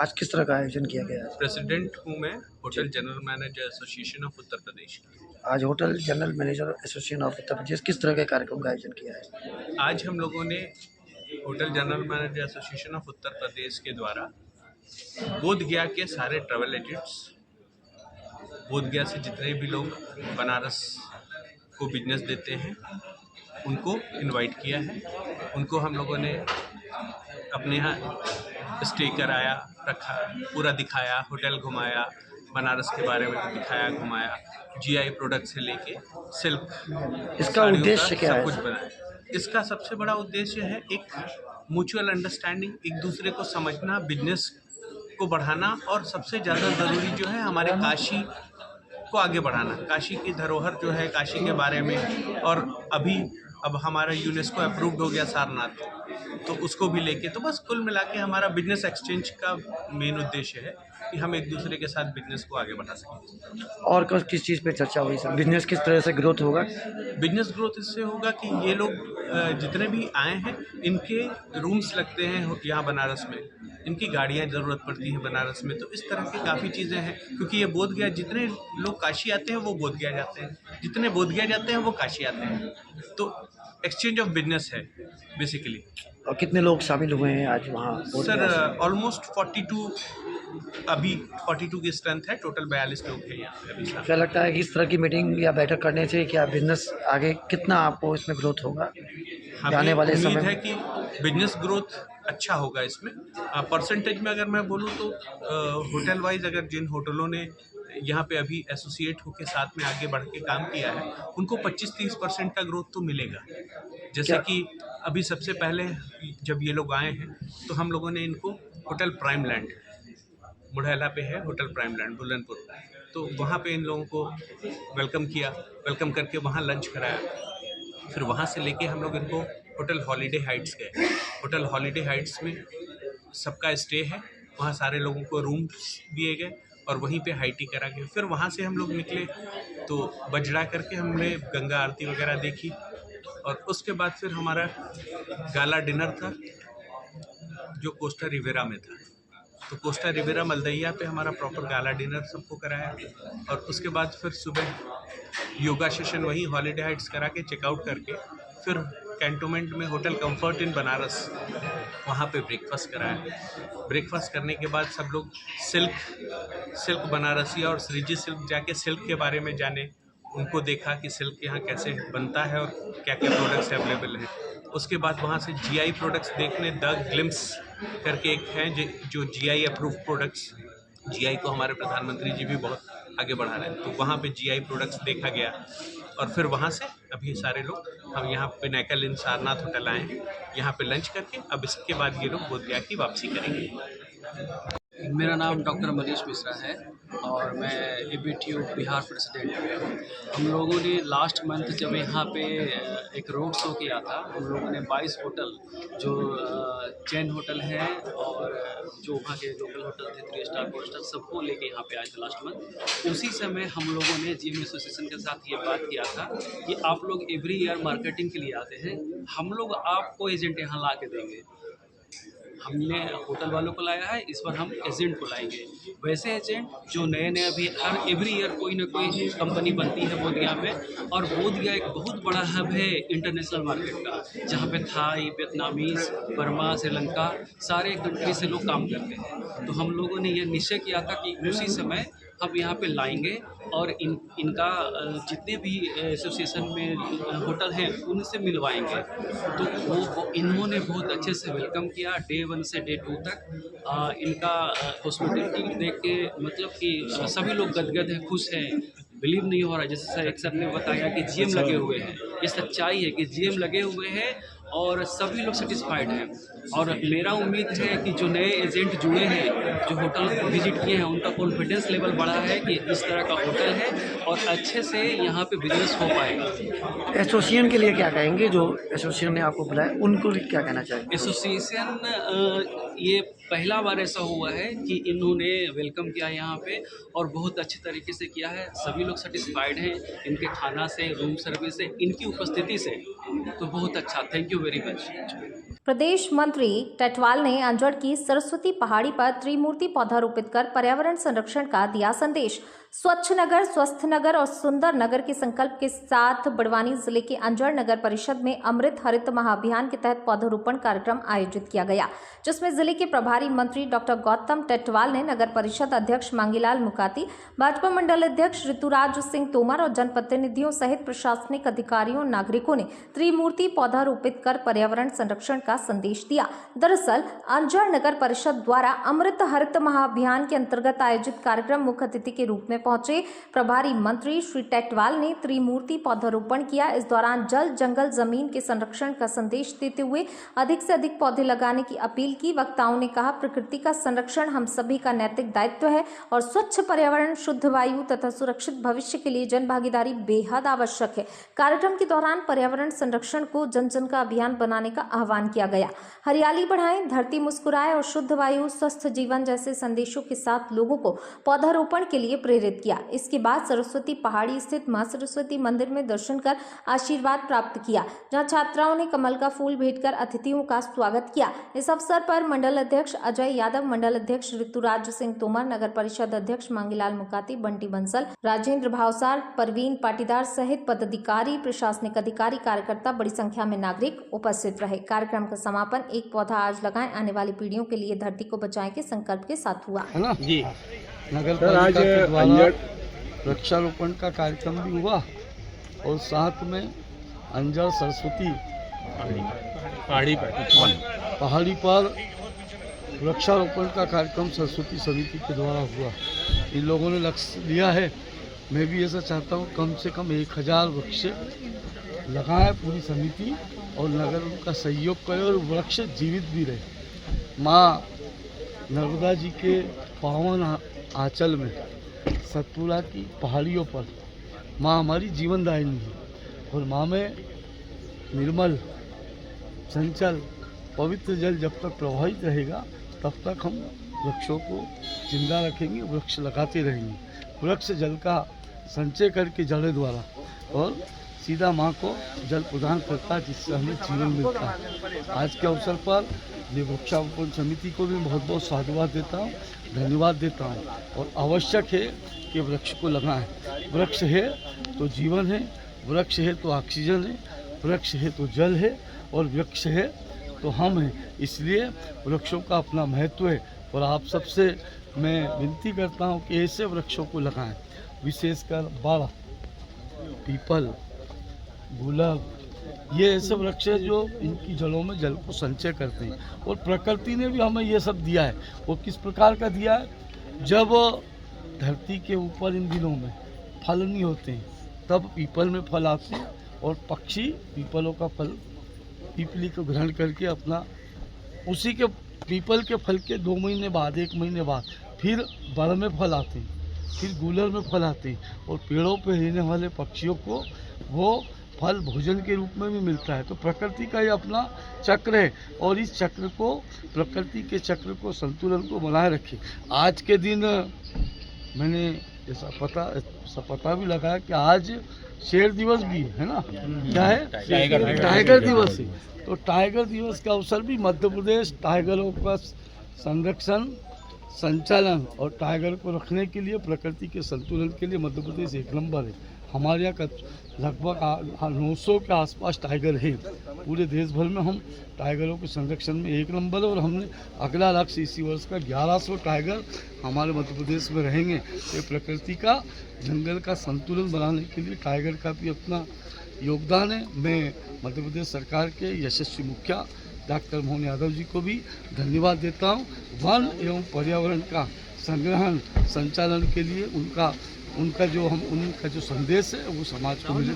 आज किस तरह का आयोजन किया गया है? प्रेसिडेंट हूँ मैं hotel general manager association of Uttar Pradesh. आज hotel general manager association of Uttar Pradesh किस तरह के कार्यक्रम का आयोजन किया है? आज हम लोगों ने hotel general manager association of Uttar Pradesh के द्वारा बोध गया के सारे ट्रैवल एजेंट्स, बोध गया से जितने भी लोग बनारस को बिजनेस देते हैं उनको इनवाइट किया है। उनको हम लोगों ने अपने यहाँ स्टे कराया, रखा, पूरा दिखाया, होटल घुमाया, बनारस के बारे में दिखाया, घुमाया, जीआई प्रोडक्ट से लेके सिल्क, इसका उद्देश्य क्या है? सब कुछ बनाया। इसका सबसे बड़ा उद्देश्य है एक म्यूचुअल अंडरस्टैंडिंग, एक दूसरे को समझना, बिजनेस को बढ़ाना और सबसे ज़्यादा ज़रूरी जो है हमारे काशी को आगे बढ़ाना। काशी की धरोहर जो है काशी के बारे में, और अब हमारा यूनेस्को अप्रूव्ड हो गया सारनाथ, तो उसको भी लेके, तो बस कुल मिला के हमारा बिजनेस एक्सचेंज का मेन उद्देश्य है कि हम एक दूसरे के साथ बिजनेस को आगे बढ़ा सकें। और किस चीज़ पे चर्चा हुई सर? बिजनेस किस तरह से ग्रोथ होगा? बिजनेस ग्रोथ इससे होगा कि ये लोग जितने भी आए हैं इनके रूम्स लगते हैं यहाँ बनारस में, इनकी गाड़ियाँ ज़रूरत पड़ती हैं बनारस में, तो इस तरह की काफ़ी चीज़ें हैं। क्योंकि ये बोध गया, जितने लोग काशी आते हैं वो बोध गया जाते हैं, जितने बोध गया जाते हैं वो काशी आते हैं, तो एक्सचेंज ऑफ बिजनेस है बेसिकली। और कितने लोग शामिल हुए हैं आज वहाँ? सर ऑलमोस्ट 42, अभी 42 की स्ट्रेंथ है, टोटल 42 लोग हैं यहाँ पे अभी। क्या लगता है कि इस तरह की मीटिंग या बैठक करने से क्या बिजनेस आगे कितना आपको इसमें ग्रोथ होगा आने वाले समय में? उम्मीद है कि बिजनेस ग्रोथ अच्छा होगा इसमें। परसेंटेज में अगर मैं बोलूँ तो होटल वाइज अगर जिन होटलों ने यहाँ पे अभी एसोसिएट होकर साथ में आगे बढ़ के काम किया है उनको 25-30% का ग्रोथ तो मिलेगा। जैसे कि अभी सबसे पहले जब ये लोग आए हैं तो हम लोगों ने इनको होटल प्राइम लैंड, मुढ़ैला पे है होटल प्राइम लैंड बुलंदपुर, तो वहाँ पे इन लोगों को वेलकम किया, वेलकम करके वहाँ लंच कराया। फिर वहाँ से लेके हम लोग इनको होटल हॉलीडे हाइट्स गए। होटल हॉलीडे हाइट्स में सबका स्टे है, वहाँ सारे लोगों को रूम्स दिए गए और वहीं पे हाई टी करा के फिर वहाँ से हम लोग निकले तो बजड़ा करके हमने गंगा आरती वगैरह देखी। और उसके बाद फिर हमारा गाला डिनर था जो कोस्टा रिवेरा में था। तो कोस्टा रिवेरा मलदैया पे हमारा प्रॉपर गाला डिनर सबको कराया और उसके बाद फिर सुबह योगा सेशन वहीं हॉलीडे हाइट्स करा के चेकआउट करके फिर कैंटोनमेंट में होटल कंफर्ट इन बनारस वहाँ पे ब्रेकफास्ट कराया। ब्रेकफास्ट करने के बाद सब लोग सिल्क बनारसी और श्रीजी सिल्क जाके सिल्क के बारे में जाने, उनको देखा कि सिल्क यहाँ कैसे बनता है और क्या क्या प्रोडक्ट्स अवेलेबल हैं। उसके बाद वहाँ से जीआई प्रोडक्ट्स देखने द ग्लिम्स करके एक है जो जीआई अप्रूव प्रोडक्ट्स, जीआई को हमारे प्रधानमंत्री जी भी बहुत आगे बढ़ा रहे हैं, तो वहाँ पे जीआई प्रोडक्ट्स देखा गया और फिर वहाँ से अभी सारे लोग हम यहाँ पिनाकल इन सारनाथ होटल आए हैं, यहाँ पे लंच करके अब इसके बाद ये लोग बोधगया की वापसी करेंगे। मेरा नाम डॉक्टर मनीष मिश्रा है और मैं एबीटीयू बिहार प्रेसिडेंट हूँ। हम लोगों ने लास्ट मंथ जब यहाँ पे एक रोड शो किया था, हम लोगों ने 22 होटल जो चेन होटल हैं और जो वहाँ के लोकल होटल थे 3 स्टार 4 स्टार सबको लेके यहाँ पे आए थे लास्ट मंथ। उसी समय हम लोगों ने जीएम एसोसिएशन के साथ ये बात किया था कि आप लोग एवरी ईयर मार्केटिंग के लिए आते हैं, हम लोग आपको एजेंट यहाँ ला के देंगे। हमने होटल वालों को लाया है, इस बार हम एजेंट को लाएंगे, वैसे एजेंट जो नए नए अभी हर एवरी ईयर कोई ना कोई कंपनी बनती है बोधगया में। और बोधगया एक बहुत बड़ा हब है इंटरनेशनल मार्केट का, जहाँ पे थाई, वियतनामीज, बर्मा, श्रीलंका सारे कंट्री से लोग काम करते हैं। तो हम लोगों ने यह निश्चय किया था कि उसी समय हम यहाँ पे लाएंगे और इनका जितने भी एसोसिएशन में होटल हैं उनसे मिलवाएंगे। तो वो इन्होंने बहुत अच्छे से वेलकम किया डे 1 से डे 2 तक। इनका हॉस्पिटलिटी देख के मतलब कि सभी लोग गदगद हैं, खुश हैं, बिलीव नहीं हो रहा। जैसे सर एक सर ने बताया कि जीएम लगे हुए हैं, ये सच्चाई है कि जीएम लगे हुए हैं और सभी लोग सेटिस्फाइड हैं। और मेरा उम्मीद है कि जो नए एजेंट जुड़े हैं, जो होटल विजिट किए हैं, उनका कॉन्फिडेंस लेवल बढ़ा है कि इस तरह का होटल है और अच्छे से यहाँ पे बिजनेस हो पाएगा। एसोसिएशन के लिए क्या कहेंगे, जो एसोसिएशन ने आपको बुलाया उनको क्या कहना चाहिए? एसोसिएशन ये पहला बार ऐसा हुआ है कि इन्होंने वेलकम किया यहाँ पे और बहुत अच्छे तरीके से किया है। सभी लोग सेटिस्फाइड हैं इनके खाना से, रूम सर्विस से, इनकी उपस्थिति से, तो बहुत अच्छा। Thank you very much. प्रदेश मंत्री टेटवाल ने अंजड़ की सरस्वती पहाड़ी पर त्रिमूर्ति पौधा रोपित कर पर्यावरण संरक्षण का दिया संदेश। स्वच्छ नगर, स्वस्थ नगर और सुंदर नगर के संकल्प के साथ बड़वानी जिले के अंजड़ नगर परिषद में अमृत हरित महाअभियान के तहत पौधारोपण कार्यक्रम आयोजित किया गया, जिसमें जिले के प्रभारी मंत्री डॉक्टर गौतम टेटवाल ने नगर परिषद अध्यक्ष मांगीलाल मुकाती, भाजपा मंडल अध्यक्ष ऋतुराज सिंह तोमर और जनप्रतिनिधियों सहित प्रशासनिक अधिकारियों और नागरिकों ने त्रिमूर्ति पौधा रोपित कर पर्यावरण संरक्षण का संदेश दिया। दरअसल अंजड़ नगर परिषद द्वारा अमृत हरित महाअभियान के अंतर्गत आयोजित कार्यक्रम मुख्य अतिथि के रूप में पहुंचे प्रभारी मंत्री श्री टेटवाल ने त्रिमूर्ति पौधारोपण किया। इस दौरान जल, जंगल, जमीन के संरक्षण का संदेश देते हुए अधिक से अधिक पौधे लगाने की अपील की। वक्ताओं ने कहा, प्रकृति का संरक्षण हम सभी का नैतिक दायित्व है और स्वच्छ पर्यावरण, शुद्ध वायु तथा सुरक्षित भविष्य के लिए जन भागीदारी बेहद आवश्यक है। कार्यक्रम के दौरान पर्यावरण संरक्षण को जन जन का अभियान बनाने का आह्वान किया गया। हरियाली बढ़ाएं, धरती मुस्कुराए और शुद्ध वायु, स्वस्थ जीवन जैसे संदेशों के साथ लोगों को पौधारोपण के लिए प्रेरित किया। इसके बाद सरस्वती पहाड़ी स्थित मां सरस्वती मंदिर में दर्शन कर आशीर्वाद प्राप्त किया, जहां छात्राओं ने कमल का फूल भेंट कर अतिथियों का स्वागत किया। इस अवसर पर मंडल अध्यक्ष अजय यादव, मंडल अध्यक्ष ऋतुराज सिंह तोमर, नगर परिषद अध्यक्ष मांगीलाल मुकाती, बंटी बंसल, राजेंद्र भावसार, परवीन पाटीदार सहित पदाधिकारी, प्रशासनिक अधिकारी, कार्यकर्ता, बड़ी संख्या में नागरिक उपस्थित रहे। कार्यक्रम का समापन एक पौधा आज लगाएं, आने वाली पीढ़ियों के लिए धरती को बचाएं के संकल्प के साथ हुआ। है ना जी। नगर पालिका के द्वारा वृक्षारोपण का कार्यक्रम भी हुआ और साथ में अंजड़ सरस्वती पहाड़ी पर वृक्षारोपण का कार्यक्रम सरस्वती समिति के द्वारा हुआ। इन लोगों ने लक्ष्य लिया है, मैं भी ऐसा चाहता हूँ कम से कम 1000 वृक्ष लगाए पूरी समिति और नगर उनका सहयोग करे और वृक्ष जीवित भी रहे। माँ नर्मदा जी के पावन आंचल में सतपुरा की पहाड़ियों पर माँ हमारी जीवनदायिनी है और माँ में निर्मल, चंचल, पवित्र जल जब तक प्रवाहित रहेगा तब तक हम वृक्षों को जिंदा रखेंगे, वृक्ष लगाते रहेंगे। वृक्ष जल का संचय करके जड़ों द्वारा और सीधा माँ को जल प्रदान करता है, जिससे हमें जीवन मिलता है। आज के अवसर पर ये वृक्षारोपण समिति को भी बहुत बहुत साधुवाद देता हूँ, धन्यवाद देता हूँ। और आवश्यक है कि वृक्ष को लगाएं। वृक्ष है तो जीवन है, वृक्ष है तो ऑक्सीजन है, वृक्ष है तो जल है, और वृक्ष है तो हम हैं। इसलिए वृक्षों का अपना महत्व है और आप सबसे मैं विनती करता हूँ कि ऐसे वृक्षों को लगाएं, विशेषकर बड़, पीपल, गुलाब, ये ऐसे वृक्ष है जो इनकी जड़ों में जल को संचय करते हैं। और प्रकृति ने भी हमें ये सब दिया है। वो किस प्रकार का दिया है? जब धरती के ऊपर इन दिनों में फल नहीं होते हैं तब पीपल में फल आते हैं, और पक्षी पीपलों का फल, पीपली को ग्रहण करके अपना उसी के पीपल के फल के 2 महीने बाद, 1 महीने बाद फिर बड़ में फल आते हैं, फिर गूलर में फल आते हैं, और पेड़ों पर रहने वाले पक्षियों को वो फल भोजन के रूप में भी मिलता है। तो प्रकृति का ये अपना चक्र है, और इस चक्र को, प्रकृति के चक्र को, संतुलन को बनाए रखें। आज के दिन मैंने ऐसा पता भी लगाया कि आज शेर दिवस भी है ना, क्या है? टाइगर दिवस है। तो टाइगर दिवस का अवसर भी मध्य प्रदेश टाइगरों का संरक्षण, संचालन और टाइगर को रखने के लिए, प्रकृति के संतुलन के लिए मध्य प्रदेश 1 नंबर है। हमारे यहाँ लगभग 900 के आसपास टाइगर है। पूरे देश भर में हम टाइगरों के संरक्षण में 1 नंबर है, और हमने अगला लक्ष्य इसी वर्ष का 1100 टाइगर हमारे मध्य प्रदेश में रहेंगे। ये प्रकृति का, जंगल का संतुलन बनाने के लिए टाइगर का भी अपना योगदान है। मैं मध्य प्रदेश सरकार के यशस्वी मुखिया डॉक्टर मोहन यादव जी को भी धन्यवाद देता हूँ। वन एवं पर्यावरण का संग्रहण, संचालन के लिए उनका जो संदेश है वो समाज को मिले।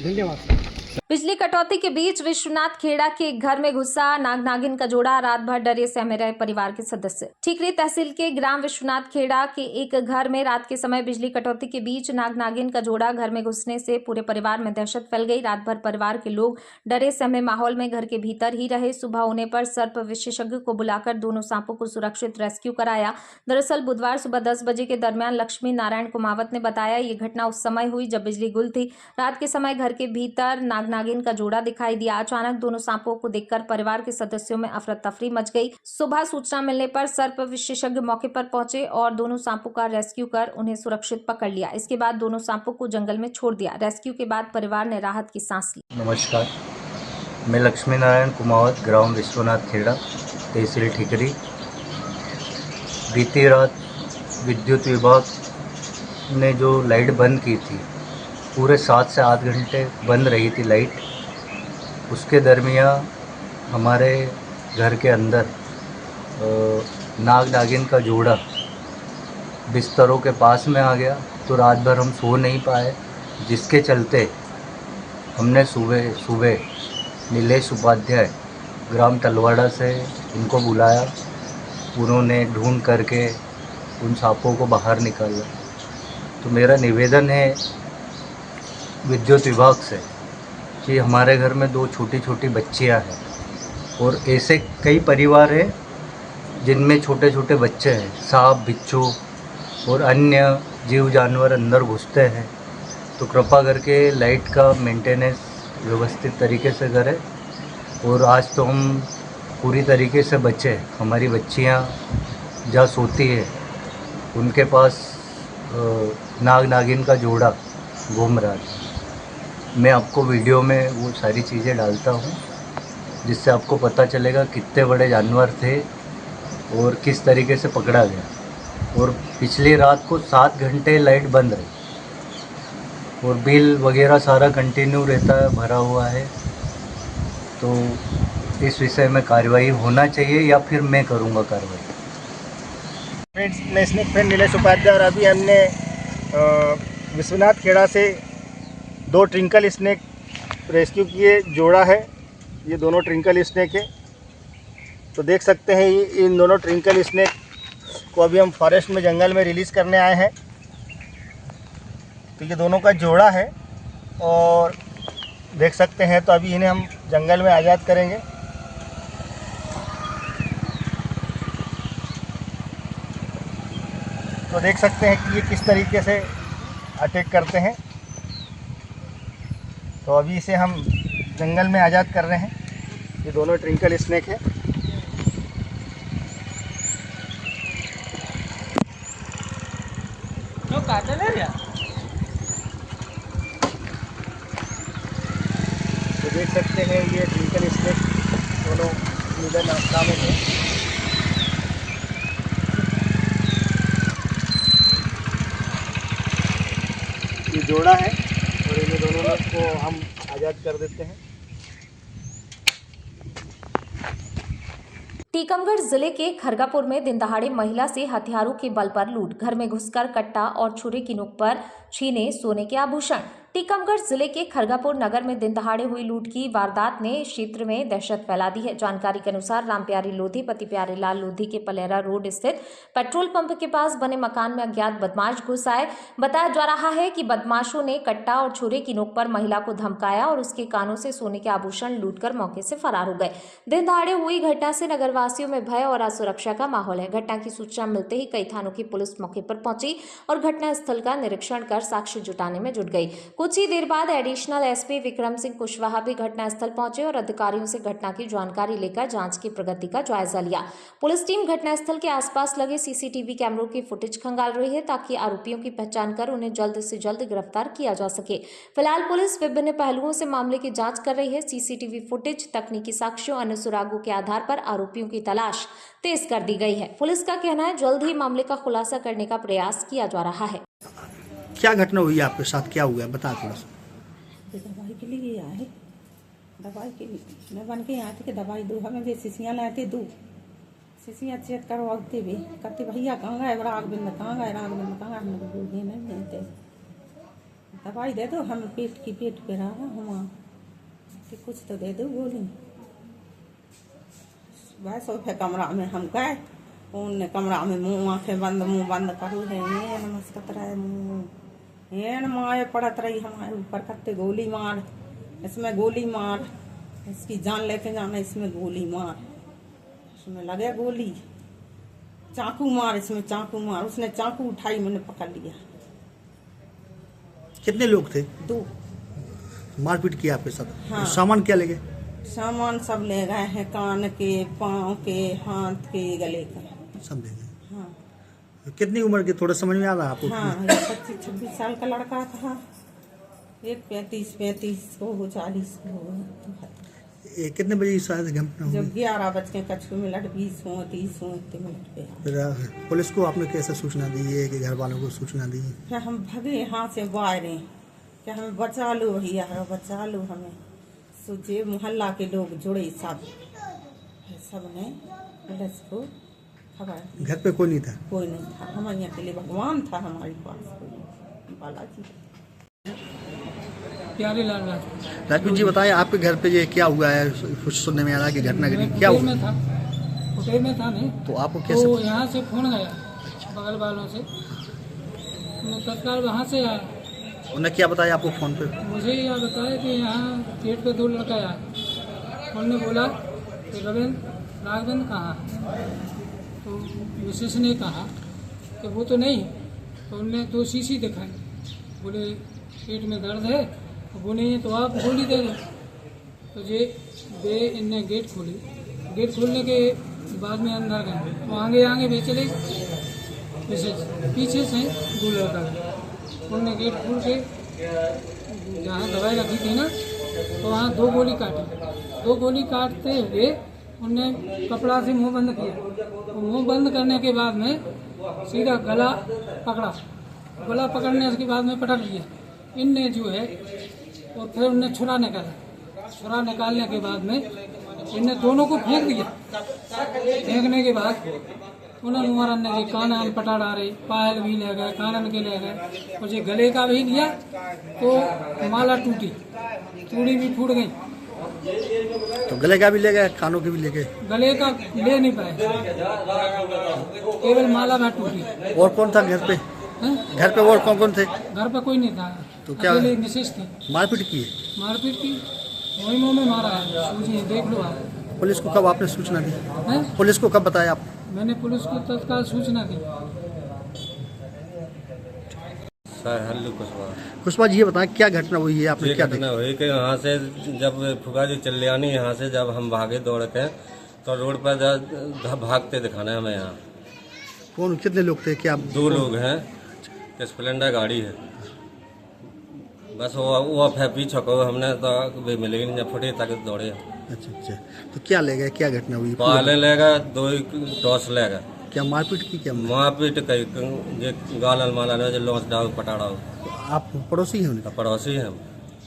धन्यवाद। बिजली कटौती के बीच विश्वनाथ खेड़ा के एक घर में घुसा नाग नागिन का जोड़ा, रात भर डरे सहमे रहे परिवार के सदस्य। ठीकरी तहसील के ग्राम विश्वनाथ खेड़ा के एक घर में रात के समय बिजली कटौती के बीच नाग नागिन का जोड़ा घर में घुसने से पूरे परिवार में दहशत फैल गई। रात भर परिवार के लोग डरे सहमे माहौल में घर के भीतर ही रहे। सुबह होने पर सर्प विशेषज्ञ को बुलाकर दोनों सांपों को सुरक्षित रेस्क्यू कराया। दरअसल बुधवार सुबह 10 बजे के दरमियान लक्ष्मी नारायण कुमावत ने बताया, ये घटना उस समय हुई जब बिजली गुल थी। रात के समय घर के भीतर नाग नागिन का जोड़ा दिखाई दिया। अचानक दोनों सांपों को देखकर परिवार के सदस्यों में अफरा तफरी मच गई। सुबह सूचना मिलने पर सर्प विशेषज्ञ मौके पर पहुंचे और दोनों सांपों का रेस्क्यू कर उन्हें सुरक्षित पकड़ लिया। इसके बाद दोनों सांपों को जंगल में छोड़ दिया। रेस्क्यू के बाद परिवार ने राहत की सांस ली। नमस्कार, मैं लक्ष्मी नारायण कुमावत, ग्राम विश्वनाथ खेड़ा, तहसील ठीकरी। बीती रात विद्युत विभाग ने जो लाइट बंद की थी, पूरे 7 से 8 घंटे बंद रही थी लाइट। उसके दरमियान हमारे घर के अंदर नाग नागिन का जोड़ा बिस्तरों के पास में आ गया। तो रात भर हम सो नहीं पाए, जिसके चलते हमने सुबह नीलेश उपाध्याय ग्राम तलवाड़ा से उनको बुलाया। उन्होंने ढूंढ करके उन सांपों को बाहर निकाला। तो मेरा निवेदन है विद्युत विभाग से कि हमारे घर में 2 छोटी छोटी बच्चियां हैं, और ऐसे कई परिवार हैं जिनमें छोटे छोटे बच्चे हैं। सांप, बिच्छू और अन्य जीव जानवर अंदर घुसते हैं। तो कृपा करके लाइट का मेंटेनेंस व्यवस्थित तरीके से करें। और आज तो हम पूरी तरीके से बचे। हमारी बच्चियां जहाँ सोती है उनके पास नाग नागिन का जोड़ा घूम रहा है। मैं आपको वीडियो में वो सारी चीज़ें डालता हूँ, जिससे आपको पता चलेगा कितने बड़े जानवर थे और किस तरीके से पकड़ा गया। और पिछली रात को 7 घंटे लाइट बंद रही, और बिल वगैरह सारा कंटिन्यू रहता है, भरा हुआ है। तो इस विषय में कार्रवाई होना चाहिए, या फिर मैं करूँगा कार्रवाई। फ्रेंड्स, मैं स्नेक फ्रेंड नीलेश उपाध्याय, और अभी हमने विश्वनाथ खेड़ा से 2 ट्रिंकल स्नेक रेस्क्यू किए। जोड़ा है, ये दोनों ट्रिंकल स्नेक है। तो देख सकते हैं इन दोनों ट्रिंकल स्नेक को अभी हम फॉरेस्ट में, जंगल में रिलीज़ करने आए हैं। तो ये दोनों का जोड़ा है, और देख सकते हैं। तो अभी इन्हें हम जंगल में आज़ाद करेंगे। तो देख सकते हैं कि ये किस तरीके से अटैक करते हैं। तो अभी इसे हम जंगल में आज़ाद कर रहे हैं। ये दोनों ट्रिंकल स्नेक है। तो देख सकते हैं ये ट्विंकल स्नेक दोनों नीले नामे हैं। ये जोड़ा है और इन्हें दोनों को हम आज़ाद कर देते हैं। टीकमगढ़ जिले के खरगापुर में दिन दहाड़े महिला से हथियारों के बल पर लूट, घर में घुसकर कट्टा और छुरी की नोक पर छीने सोने के आभूषण। टीकमगढ़ जिले के खरगापुर नगर में दिन दहाड़े हुई लूट की वारदात ने क्षेत्र में दहशत फैला दी है। जानकारी के अनुसार रामप्यारी लोधी पति प्यारे लाल लोधी के पलेरा रोड स्थित पेट्रोल पंप के पास बने मकान में अज्ञात बदमाश घुस आए। बताया जा रहा है कि बदमाशों ने कट्टा और छुरे की नोक पर महिला को धमकाया और उसके कानों से सोने के आभूषण लूटकर मौके से फरार हो गए। दिन दहाड़े हुई घटना से नगरवासियों में भय और असुरक्षा का माहौल है। घटना की सूचना मिलते ही कई थानों की पुलिस मौके पर पहुंची और घटनास्थल का निरीक्षण कर साक्ष्य जुटाने में जुट गई। कुछ ही देर बाद एडिशनल एसपी विक्रम सिंह कुशवाहा भी घटनास्थल पहुंचे और अधिकारियों से घटना की जानकारी लेकर जांच की प्रगति का जायजा लिया। पुलिस टीम घटनास्थल के आसपास लगे सीसीटीवी कैमरों की फुटेज खंगाल रही है ताकि आरोपियों की पहचान कर उन्हें जल्द से जल्द गिरफ्तार किया जा सके। फिलहाल पुलिस विभिन्न पहलुओं से मामले की जांच कर रही है। सीसीटीवी फुटेज, तकनीकी साक्ष्यों, अन्य सुरागों के आधार पर आरोपियों की तलाश तेज कर दी गई है। पुलिस का कहना है जल्द ही मामले का खुलासा करने का प्रयास किया जा रहा है। क्या घटना हुई आपके साथ, क्या हुआ बता थोड़ा सा। दवाई के लिए आए, दवाई के लिए मैं बन के यहाँ थे कि दवाई दो, हमें जो शीशियाँ लाए थे 2 शीशियाँ चेक करवाते भी कहते भैया कहाँ गए राघविंद, कहाँ गए राघविंद, कहाँ हम गोली नहीं देते, दवाई दे दो, हम पेट पे रहा हम कि कुछ तो दे दो गोली। बस फिर कमरा में हम गए, उनने कमरा में मुँह बंद करू है, ये नमस्कार है मुँह ये माए पड़त रही हमारे ऊपर, करते गोली मार, इसमें गोली मार, इसकी जान लेके जाना, इसमें गोली मार, इसमें लगे गोली, चाकू मार, इसमें चाकू मार, उसने चाकू उठाई, मैंने पकड़ लिया। कितने लोग थे? 2। मारपीट किया आपके साथ? हाँ। सामान क्या ले गए? सामान सब ले गए हैं, कान के, पाँव के, हाथ के, गले का सब ले गए। हाँ। कितनी उम्र के, थोड़ा समझ में आ रहा है आपको? हाँ, 25-26 साल का लड़का था, एक 35 को 40 को। कितने बजे शायद घटना हुई? जब 11:20 20 मिनट पे। फिर पुलिस को आपने कैसे सूचना दी है कि घर वालों को सूचना दी? क्या हम भगे यहाँ से बाहर, क्या हमें बचा लो भैया, बचा लो हमें। सोचे मोहल्ला के लोग जुड़े, सब ने पुलिस को खबर। घर पे कोई नहीं था? कोई नहीं था, हमारे यहाँ के लिए भगवान था हमारे पास, कोई बालाजी। प्यारे लाल राजपूत जी बताएं, आपके घर पे ये क्या हुआ है? कुछ सुनने में आ रहा है कि घटना घटी, क्या हुआ? होटल में था नहीं, तो आपको कैसे? तो यहाँ से फोन गया बगल वालों से, मैं तत्काल वहाँ से आया। उन्हें क्या बताया आपको फोन पे? मुझे यह बताया कि यहाँ गेट पे 2 लड़का आया, उन्होंने बोला कि राघवेंद्र कहाँ, तो मिसेस ने कहा कि वो तो नहीं, तो उनने 2 शीशी दिखाई, बोले पेट में दर्द है, वो नहीं है तो आप गोली दे दो। तो ये इनने गेट खोली, गेट खोलने के बाद में अंदर गए, तो आगे भी चले, पीछे से गोली लगा गया। उनने गेट खोल के जहाँ दवाई रखी थी ना, तो वहाँ 2 गोली काटी। 2 गोली काटते हुए उनने कपड़ा से मुंह बंद किया, तो मुंह बंद करने के बाद में सीधा गला पकड़ा, गला पकड़ने के बाद में पटक लिया इनने जो है, और फिर उनने छुरा निकाला, छुरा निकालने के बाद में इनने दोनों को फेंक दिया। फेंकने के बाद उन्होंने मुहरन ने जी कानन पटा डाले, पायल भी ले गए, कानन के ले गए, और ये गले का भी लिया तो माला टूटी, चूड़ी भी फूट गई। तो गले का भी ले गए, कानों के भी ले गए? गले का ले नहीं पाए, केवल माला में टूटी। और कौन था घर पे? घर पे और कौन थे? घर पे कोई नहीं था, तो क्या मिसेस थी। मारपीट की? मारपीट की, वही मुँह में मारा है, सूझिए देख लो आप। पुलिस को कब आपने सूचना दी? पुलिस को कब बताया आप? मैंने पुलिस को तत्काल सूचना दी। कुशवाहा जी ये बताएं, क्या घटना हुई है, आपने क्या घटना हुई कि यहाँ से जब फुगा जी चल्यानी यहाँ से जब हम भागे दौड़ के, तो रोड पर भागते दिखाना हमें यहाँ। कौन, कितने लोग थे? क्या 2 लोग हैं, स्प्लेंडर गाड़ी है, बस वो है पीछे को हमने तो भी मिलेगी नहीं, जब फटे तक दौड़े। अच्छा अच्छा, तो क्या ले गए, क्या घटना हुई? पाले ले गए, 2 टॉस ले गए। क्या मारपीट की? क्या मारपीट कई गाल माला ने लॉस डाउ पटाड़ा। तो आप पड़ोसी हैं उनके? पड़ोसी हैं हम।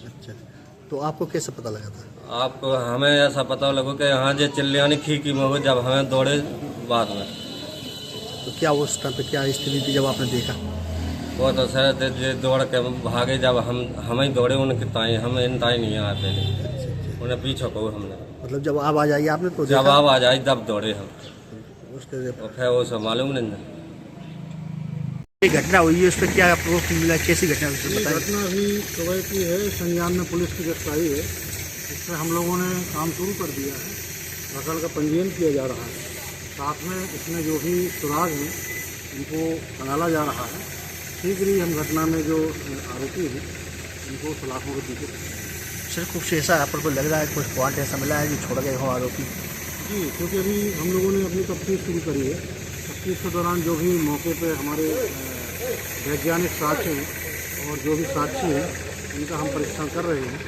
अच्छा, तो आपको कैसे पता लगा था? आपको हमें ऐसा पता लगा कि यहाँ जो चिल्लियानी खी में हो, जब हमें दौड़े बाद में। तो क्या उस टाइम पे क्या स्थिति थी जब आपने देखा? वो तो सर जो दौड़ के भागे, जब हम ही दौड़े उनके ताई, हम इन ताई नहीं आए पहले, उन्हें पीछे को हमने। मतलब जब आवाज आई आपने तो जब आवाज आई तब दौड़े हम, उसके फिर वो सब मालूम नहीं। ये घटना हुई है, उस पर क्या आपको मिला, कैसी घटना हुई? घटना अभी सुबह की है, संज्ञान में पुलिस की गिरफ्तारी है। इस पर हम लोगों ने काम शुरू कर दिया है, नकल का पंजीयन किया जा रहा है, साथ में इसमें जो भी सुराग हैं उनको खंगाला जा रहा है। शीघ्र ही हम घटना में जो आरोपी हैं उनको सलाखों के पीछे। सर कुछ ऐसा आप पर लग रहा है, कुछ पॉइंट ऐसा मिला है जो छोड़ गए हो आरोपी? जी, क्योंकि अभी हम लोगों ने अपनी तफ्तीश शुरू करी है। तफ्तीश के दौरान जो भी मौके पे हमारे वैज्ञानिक साक्ष्य हैं और जो भी साक्षी हैं उनका हम परीक्षण कर रहे हैं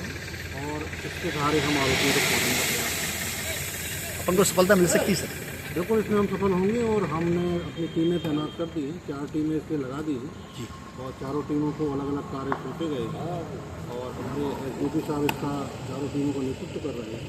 और इसके सहारे हम आरोपियों को पकड़ने का प्रयास करेंगे। अपन को सफलता मिल सकती है सर? बिल्कुल, इसमें हम सफल होंगे और हमने अपनी टीमें तैनात कर दी हैं, 4 टीमें इसमें लगा दी हैं जी, और चारों टीमों को अलग अलग कार्य सौंपे गए हैं और हमारे SDP साहब इसका चारों टीमों का नेतृत्व कर रहे हैं।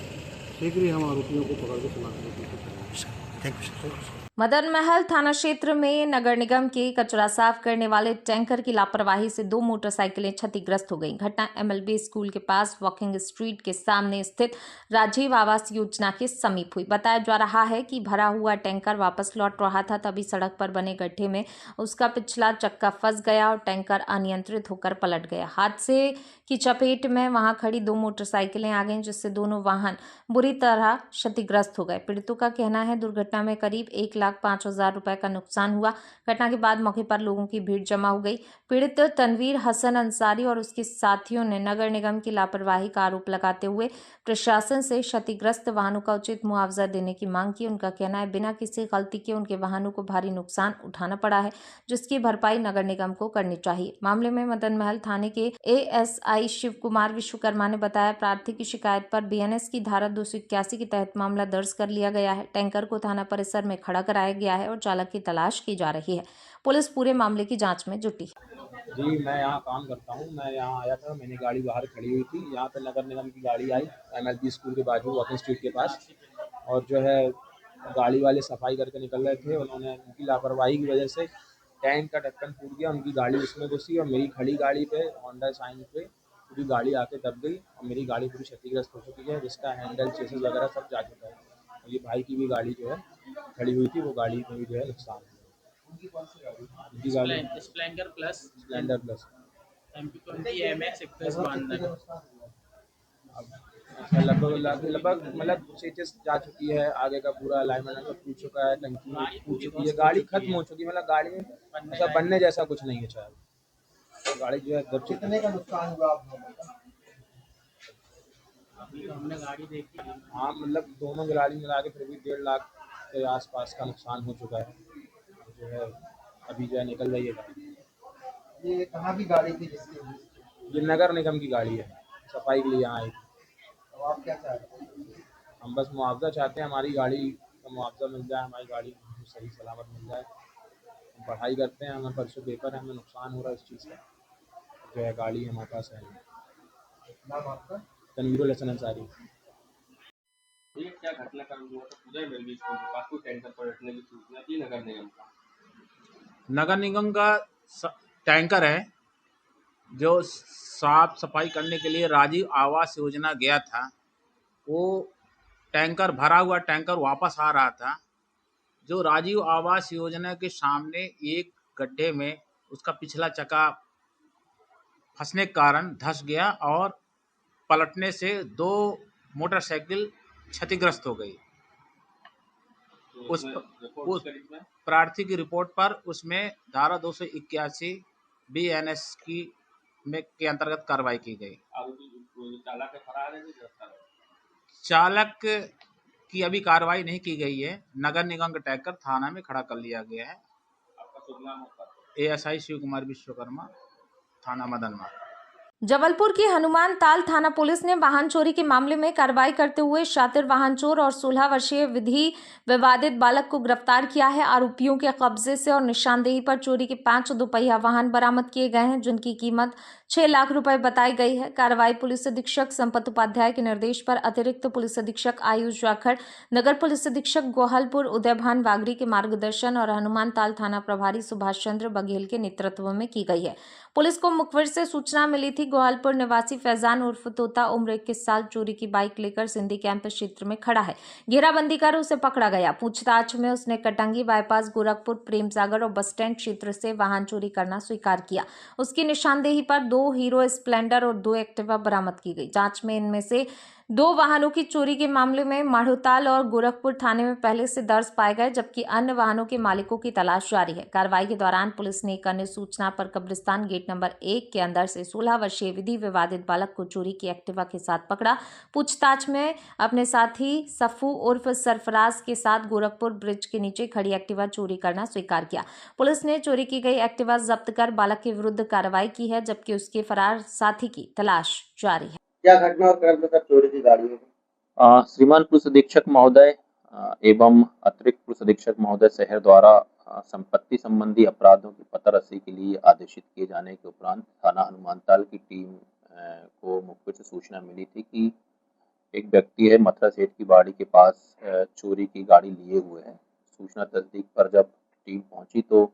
शीघ्र ही हम आरोपियों को पकड़ के सलाह देने की कोशिश करेंगे। Thank you sir. Madan Mahal थाना क्षेत्र में नगर निगम के कचरा साफ करने वाले टैंकर की लापरवाही से 2 मोटरसाइकिलें क्षतिग्रस्त हो गईं। घटना MLB स्कूल के पास वॉकिंग स्ट्रीट के सामने स्थित राजीव आवास योजना के समीप हुई। बताया जा रहा है कि भरा हुआ टैंकर वापस लौट रहा था, तभी सड़क पर बने गड्ढे में उसका पिछला चक्का फंस गया और टैंकर अनियंत्रित होकर पलट गया। हादसे की चपेट में वहां खड़ी 2 मोटरसाइकिलें आ गईं, जिससे दोनों वाहन बुरी तरह क्षतिग्रस्त हो गए। पीड़ितों का कहना है दुर्घटना में करीब 1,05,000 रुपए का नुकसान हुआ। घटना के बाद मौके पर लोगों की भीड़ जमा हो गई। पीड़ित तनवीर हसन अंसारी और उसके साथियों ने नगर निगम की लापरवाही का आरोप लगाते हुए प्रशासन से क्षतिग्रस्त वाहनों का उचित मुआवजा देने की मांग की। उनका कहना है बिना किसी गलती के उनके वाहनों को भारी नुकसान उठाना पड़ा है, जिसकी भरपाई नगर निगम को करनी चाहिए। मामले में मदन महल थाने के ASI शिव कुमार विश्वकर्मा ने बताया, प्रार्थी की शिकायत पर BNS की धारा 281 के तहत मामला दर्ज कर लिया गया है। टैंकर को थाना परिसर में खड़ा कराया गया है और चालक की तलाश की जा रही है। पुलिस पूरे मामले की जांच में जुटी है। जी, मैं यहाँ काम करता हूँ। मैं यहाँ आया था, मैंने गाड़ी बाहर खड़ी हुई थी, यहाँ पे नगर निगम की गाड़ी आई MLB स्कूल के बाजू वॉकिंग स्ट्रीट के पास, और जो है गाड़ी वाले सफाई करके निकल रहे थे। उन्होंने उनकी लापरवाही की वजह से टैंक का ढक्कन फूट गया, उनकी गाड़ी उसमें घुसी और मेरी खड़ी गाड़ी पे होंडा शाइन पे पूरी गाड़ी आके दब गई और मेरी गाड़ी पूरी क्षतिग्रस्त हो चुकी है, जिसका हैंडल चेसिस वगैरह सब जा चुका है। और ये भाई की भी गाड़ी जो है खड़ी हुई थी, वो गाड़ी में भी जो है नुकसान है। उनकी गाड़ी स्प्लेंडर प्लस MP20 MX 21 लगभग मतलब चेसिस जा चुकी है, आगे का पूरा अलाइनमेंट सब टूट चुका है, टंकी टूट चुकी है, गाड़ी खत्म हो चुकी है, मतलब गाड़ी में ऐसा बनने जैसा कुछ नहीं है। शायद तो गाड़ी जो है दब चुकी है। कितने का नुकसान हुआ आप लोगों का? अभी तो हमने गाड़ी देखी। हाँ, मतलब दोनों गाड़ी मिला के फिर भी 1.5 लाख के आसपास का नुकसान हो चुका है। जो है अभी जो है निकल रही है गाड़ी। ये कहाँ की गाड़ी थी जिसकी? ये नगर निगम की गाड़ी है, सफाई के लिए यहाँ आई। तो आप क्या चाहते हैं? हम बस मुआवजा चाहते हैं, हमारी गाड़ी का मुआवजा मिल जाए, हमारी गाड़ी सही सलामत मिल जाए। हम पढ़ाई करते हैं, हमें परसों पेपर है, हमें नुकसान हो रहा है इस चीज़ का। जो है गाड़ी हमारे पास है। नाम आपका? तनवीरुल हसन अंसारी। ये क्या घटनाक्रम हुआ था पूरे MLB स्कूल के पास, कोई टैंकर पलटने की सूचना थी नगर निगम का? नगर निगम का टैंकर है जो साफ सफाई करने के लिए राजीव आवास योजना गया था। वो टैंकर भरा हुआ टैंकर वापस आ रहा था, जो राजीव आवास योजना के सामने एक गड्ढे में उसका पिछला चक्का फंसने के कारण धंस गया और पलटने से 2 मोटरसाइकिल क्षतिग्रस्त हो गई। उस प्रार्थी की रिपोर्ट पर उसमें धारा 281 BNS के अंतर्गत कार्रवाई की गई। चालक की अभी कार्रवाई नहीं की गई है। नगर निगम का टैंकर थाना में खड़ा कर लिया गया है। आपका शुभ नाम होगा? ASI शिव कुमार विश्वकर्मा, थाना मदनवा। जबलपुर की हनुमान ताल थाना पुलिस ने वाहन चोरी के मामले में कार्रवाई करते हुए शातिर वाहन चोर और 16 वर्षीय विधि विवादित बालक को गिरफ्तार किया है। आरोपियों के कब्जे से और निशानदेही पर चोरी के 5 दोपहिया वाहन बरामद किए गए हैं, जिनकी कीमत 6 लाख रुपए बताई गई है। कार्रवाई पुलिस अधीक्षक संपत उपाध्याय के निर्देश पर अतिरिक्त पुलिस अधीक्षक आयुष जाखड़, नगर पुलिस अधीक्षक गोहलपुर उदयभान वागरी के मार्गदर्शन और हनुमान ताल थाना प्रभारी सुभाष चंद्र बघेल के नेतृत्व में की गई है। पुलिस को मुखबिर से सूचना मिली थी गोहलपुर निवासी फैजान उर्फ तोता उम्र 21 साल चोरी की बाइक लेकर सिंधी कैंपस क्षेत्र में खड़ा है। घेराबंदी कर उसे पकड़ा गया। पूछताछ में उसने कटंगी बाईपास, गोरखपुर, प्रेम सागर और बस स्टैंड क्षेत्र से वाहन चोरी करना स्वीकार किया। उसकी निशानदेही पर 2 हीरो स्प्लेंडर और 2 एक्टिवा बरामद की गई। जांच में इनमें से 2 वाहनों की चोरी के मामले में माढ़ोताल और गोरखपुर थाने में पहले से दर्ज पाए गए, जबकि अन्य वाहनों के मालिकों की तलाश जारी है। कार्रवाई के दौरान पुलिस ने एक अन्य सूचना पर कब्रिस्तान गेट नंबर 1 के अंदर से 16 वर्षीय विधि विवादित बालक को चोरी की एक्टिवा के साथ पकड़ा। पूछताछ में अपने साथी सफू उर्फ सरफराज के साथ गोरखपुर ब्रिज के नीचे खड़ी एक्टिवा चोरी करना स्वीकार किया। पुलिस ने चोरी की गई एक्टिवा जब्त कर बालक के विरुद्ध कार्रवाई की है, जबकि उसके फरार साथी की तलाश जारी है। क्या घटना और क्रम में चोरी की गाड़ी है? श्रीमान पुलिस अधीक्षक महोदय एवं अतिरिक्त पुलिस अधीक्षक महोदय शहर द्वारा संपत्ति संबंधी अपराधों की पता रसी के लिए आदेशित किए जाने के उपरांत थाना हनुमानताल की टीम को मुखबिर से सूचना मिली थी कि एक व्यक्ति है मथुरा सेठ की बाड़ी के पास चोरी की गाड़ी लिए हुए है। सूचना तस्दीक पर जब टीम पहुंची तो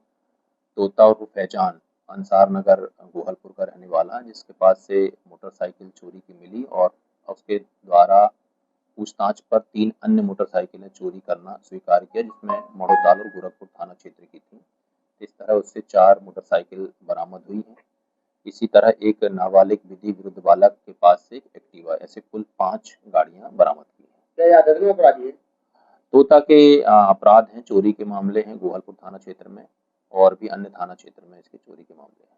तोता और फैजान अंसार नगर गोहलपुर का रहने वाला, जिसके पास से मोटरसाइकिल चोरी की मिली और उसके द्वारा पूछताछ पर 3 अन्य मोटरसाइकिलें चोरी करना स्वीकार किया, जिसमें मढ़ोताल और गोरखपुर थाना क्षेत्र की थी। इस तरह उससे 4 मोटरसाइकिल बरामद हुई हैं। इसी तरह एक नाबालिग विधि विरुद्ध बालक के पास से एक एक्टिवा, ऐसे कुल 5 गाड़ियां बरामद की हैं। क्या याद है अपराधी? तोता के अपराध हैं, चोरी के मामले हैं गोहलपुर थाना क्षेत्र में और भी अन्य थाना क्षेत्र में इसके चोरी के मामले हैं।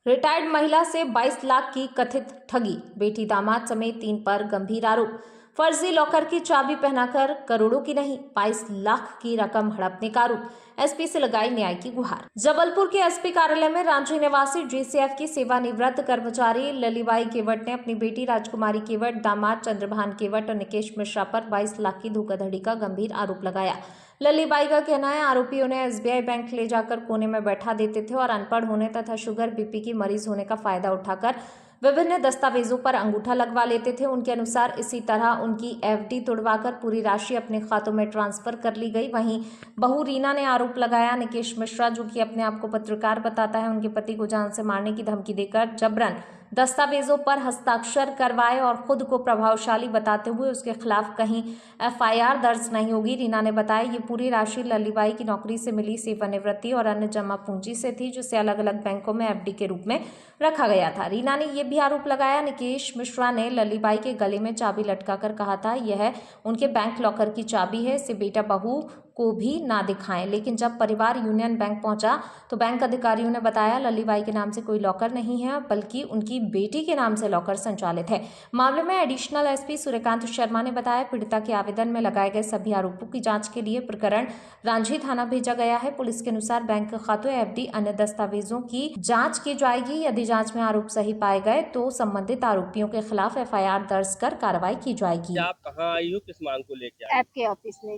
रिटायर्ड महिला से 22 लाख की कथित ठगी, बेटी दामाद समेत 3 पर गंभीर आरोप। फर्जी लॉकर की चाबी पहनाकर करोड़ों की नहीं 22 लाख की रकम हड़पने का आरोप। एसपी से लगाई न्याय की गुहार। जबलपुर के एसपी कार्यालय में रांची निवासी जीसीएफ की सेवानिवृत्त कर्मचारी ललीबाई केवट ने अपनी बेटी राजकुमारी केवट, दामाद चंद्रभान केवट और निकेश मिश्रा पर 22 लाख की धोखाधड़ी का गंभीर आरोप लगाया। ललीबाई का कहना है आरोपियों ने एसबीआई बैंक ले जाकर कोने में बैठा देते थे और अनपढ़ होने तथा शुगर बीपी की मरीज होने का फायदा उठाकर विभिन्न दस्तावेजों पर अंगूठा लगवा लेते थे। उनके अनुसार इसी तरह उनकी एफडी तुड़वाकर पूरी राशि अपने खातों में ट्रांसफर कर ली गई। वहीं बहू रीना ने आरोप लगाया निकेश मिश्रा, जो कि अपने आप को पत्रकार बताता है, उनके पति को जान से मारने की धमकी देकर जबरन दस्तावेजों पर हस्ताक्षर करवाए और खुद को प्रभावशाली बताते हुए उसके खिलाफ कहीं एफआईआर दर्ज नहीं होगी। रीना ने बताया ये पूरी राशि ललीबाई की नौकरी से मिली सेवानिवृत्ति और अन्य जमा पूंजी से थी, जिसे अलग अलग बैंकों में एफडी के रूप में रखा गया था। रीना ने यह भी आरोप लगाया निकेश मिश्रा ने ललीबाई के गले में चाबी लटकाकर कहा था यह उनके बैंक लॉकर की चाबी है, इसे बेटा बहू को भी ना दिखाएं। लेकिन जब परिवार यूनियन बैंक पहुंचा तो बैंक अधिकारियों ने बताया ललीबाई के नाम से कोई लॉकर नहीं है, बल्कि उनकी बेटी के नाम से लॉकर संचालित है। मामले में एडिशनल एसपी सूर्यकांत शर्मा ने बताया पीड़िता के आवेदन में लगाए गए सभी आरोपों की जांच के लिए प्रकरण रांझी थाना भेजा गया है। पुलिस के अनुसार बैंक खातों, एफडी, अन्य दस्तावेजों की जाँच की जाएगी। यदि जाँच में आरोप सही पाए गए तो संबंधित आरोपियों के खिलाफ एफआईआर दर्ज कर कार्रवाई की जाएगी। आप कहाँ आई हो, किस मांग को लेकर आई? आपके ऑफिस में।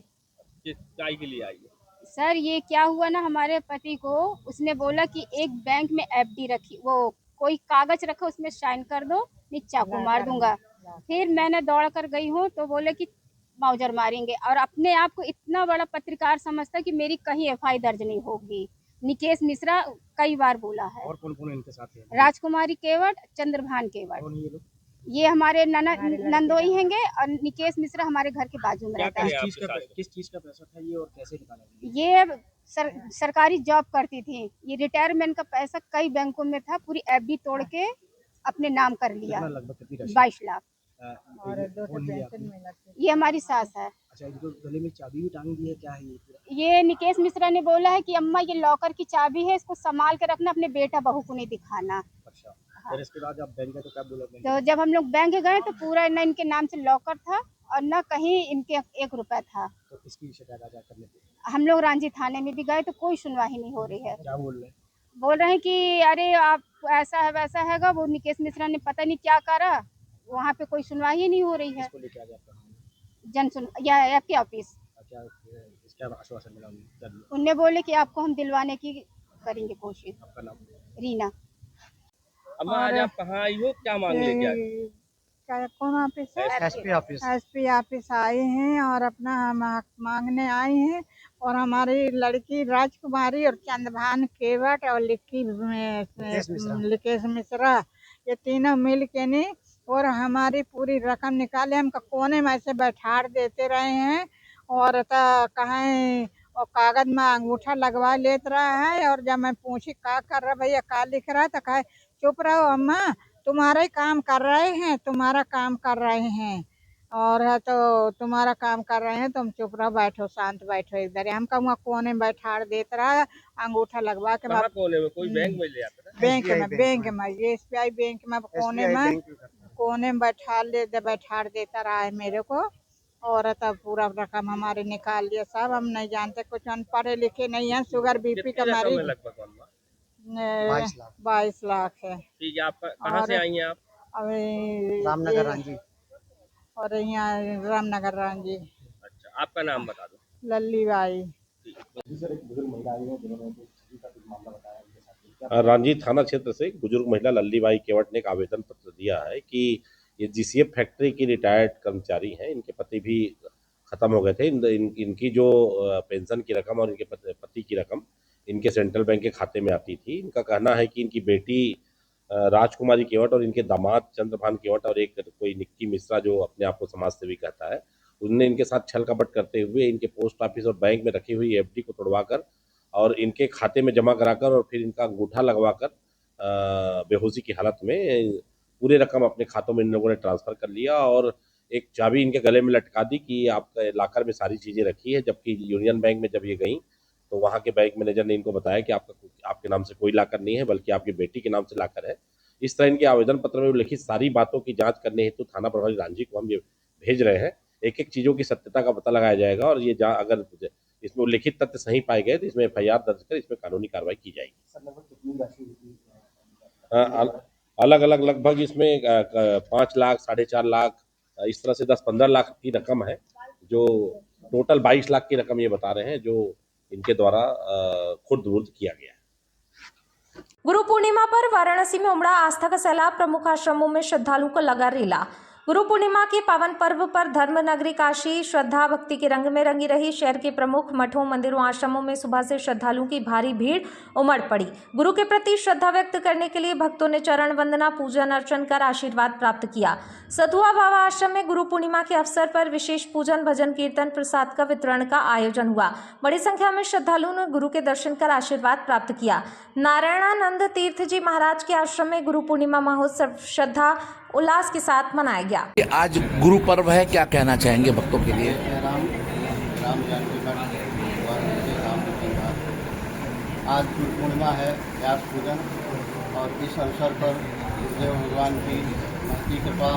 किस काय के लिए आई है? सर ये क्या हुआ ना, हमारे पति को उसने बोला कि एक बैंक में एफडी रखी, वो कोई कागज रखो उसमें साइन कर दो, नहीं चाकू मार दूंगा। फिर मैंने दौड़ कर गई हूँ तो बोले कि माउजर मारेंगे, और अपने आप को इतना बड़ा पत्रकार समझता कि मेरी कहीं एफआई दर्ज नहीं होगी। निकेश मिश्रा कई बार बोला है। और कौन कौन इनके साथ है? राजकुमारी केवट, चंद्रभान केवट, ये हमारे नंदोई हैंगे, और निकेश मिश्रा हमारे घर के बाजू में रहता है। किस चीज का पैसा था ये और कैसे निकाला? ये सरकारी जॉब करती थी, ये रिटायरमेंट का पैसा कई बैंकों में था, पूरी एफडी तोड़ के अपने नाम कर लिया। 22 लाख। ये हमारी सास है। अच्छा, जो गले में चाबी भी टांग दी है, क्या है ये निकेश मिश्रा ने बोला है कि अम्मा ये लॉकर की चाबी है, इसको संभाल के रखना, अपने बेटा बहू को नहीं दिखाना। फिर इसके बाद आप बैंक गए तो क्या बोला? तो जब हम लोग बैंक गए तो पूरा न इनके नाम से लॉकर था और न कहीं इनके 1 रुपया था। तो किसकी शिकायत आज करने की? हम लोग रांझी थाने में भी गए तो कोई सुनवाई नहीं हो रही है। क्या बोल रहे हैं? बोल रहे हैं कि अरे आप ऐसा है वैसा हैगा, वो निकेश मिश्रा ने पता नहीं क्या करा, वहाँ पे कोई सुनवाई ही नहीं हो रही है। इसको लेके आ गया आपका? जन सुन या आपके ऑफिस क्या आश्वासन मिला उन्हें? उनने बोले कि आपको हम दिलवाने की करेंगे कोशिश। आपका नाम? रीना। अम्मा आज आप कहाँ आई हो, क्या मांग लेके आई? कौन ऑफिस है? SP office. एसपी ऑफिस आए हैं और अपना हम हक मांगने आए हैं। और हमारी लड़की राजकुमारी और चंद्रभान केवट और लिकेश मिश्रा ये तीनों मिल के ने और हमारी पूरी रकम निकाले, हमको कोने में ऐसे बैठाड़ देते रहे हैं और कहें और कागज में अंगूठा लगवा लेते रहा है। और जब मैं पूछी क्या कर रहा भैया, क्या लिख रहा है, तो कहे चुप रहो अम्मा, तुम्हारा ही काम कर रहे हैं, तुम्हारा काम कर रहे हैं और है तो तुम्हारा काम कर रहे हैं, तुम चुप रहो, बैठो, शांत बैठो इधर। हम कहूँगा कोने में बैठाड़ देता रहा, अंगूठा लगवा के। कहाँ कोने में? कोई बैंक में ले आता था? बैंक में ये SBI बैंक में कोने में बैठाड़ देता रहा है मेरे को। और तब पूरा रकम हमारे निकाल लिया साहब। हम नहीं जानते, कुछ हम पढ़े लिखे नहीं है, शुगर BP का मरीज। 22 लाख है। ठीक है, आप कहाँ से आई हैं आप? अभी रामनगर रांझी। और यहाँ रामनगर रांझी। अच्छा, आपका नाम बता दो। लल्ली बाई। रांझी थाना क्षेत्र से बुजुर्ग महिला लल्ली बाई केवट ने एक आवेदन पत्र दिया है कि ये GCF फैक्ट्री की रिटायर्ड कर्मचारी हैं, इनके पति भी खत्म हो गए थे। इनकी जो पेंशन की रकम और इनके पति की रकम इनके सेंट्रल बैंक के खाते में आती थी। इनका कहना है कि इनकी बेटी राजकुमारी केवट और इनके दामाद चंद्रभान केवट और एक कोई निक्की मिश्रा जो अपने आप को समाज सेवी कहता है, उनने इनके साथ छल कपट करते हुए इनके पोस्ट ऑफिस और बैंक में रखी हुई FD को तोड़वाकर और इनके खाते में जमा कराकर और फिर इनका अंगूठा लगवाकर बेहोशी की हालत में पूरे रकम अपने खातों में इन लोगों ने ट्रांसफ़र कर लिया और एक चाबी इनके गले में लटका दी कि आपका लॉकर में सारी चीज़ें रखी है। जबकि यूनियन बैंक में जब ये गई तो वहाँ के बैंक मैनेजर ने इनको बताया कि आपके नाम से कोई लॉकर नहीं है, बल्कि आपकी बेटी के नाम से लॉकर है। इस तरह इनके आवेदन पत्र में उल्लिखित सारी बातों की जांच करने हेतु थाना प्रभारी रांझी को हम ये भेज रहे हैं। एक एक चीज़ों की सत्यता का पता लगाया जाएगा और ये अगर इसमें उल्लिखित तथ्य सही पाए गए तो इसमें FIR दर्ज कर इसमें कानूनी कार्रवाई की जाएगी। अलग अलग लगभग इसमें 5 लाख, 4.5 लाख, इस तरह से 10-15 लाख की रकम है, जो टोटल 22 लाख की रकम ये बता रहे हैं जो इनके द्वारा खुर्द-बुर्द किया गया है। गुरु पूर्णिमा पर वाराणसी में उमड़ा आस्था का सैलाब, प्रमुख आश्रमों में श्रद्धालुओं को लगा रेला। गुरु पूर्णिमा के पावन पर्व पर धर्म नगरी काशी श्रद्धा भक्ति के रंग में रंगी रही। शहर के प्रमुख मठों, मंदिरों, आश्रमों में सुबह से श्रद्धालुओं की भारी भीड़ उमड़ पड़ी। गुरु के प्रति श्रद्धा व्यक्त करने के लिए भक्तों ने चरण वंदना, पूजन अर्चन कर आशीर्वाद प्राप्त किया। सतुआ बाबा आश्रम में गुरु पूर्णिमा के अवसर पर विशेष पूजन, भजन, कीर्तन, प्रसाद का वितरण का आयोजन हुआ। बड़ी संख्या में श्रद्धालुओं ने गुरु के दर्शन कर आशीर्वाद प्राप्त किया। नारायणानंद तीर्थ जी महाराज के आश्रम में गुरु पूर्णिमा महोत्सव श्रद्धा उल्लास के साथ मनाया गया। आज गुरु पर्व है, क्या कहना चाहेंगे भक्तों के लिए? आज गुरु पूर्णिमा है, व्यास पूजन, और इस अवसर पर गुरुदेव भगवान की महती कृपा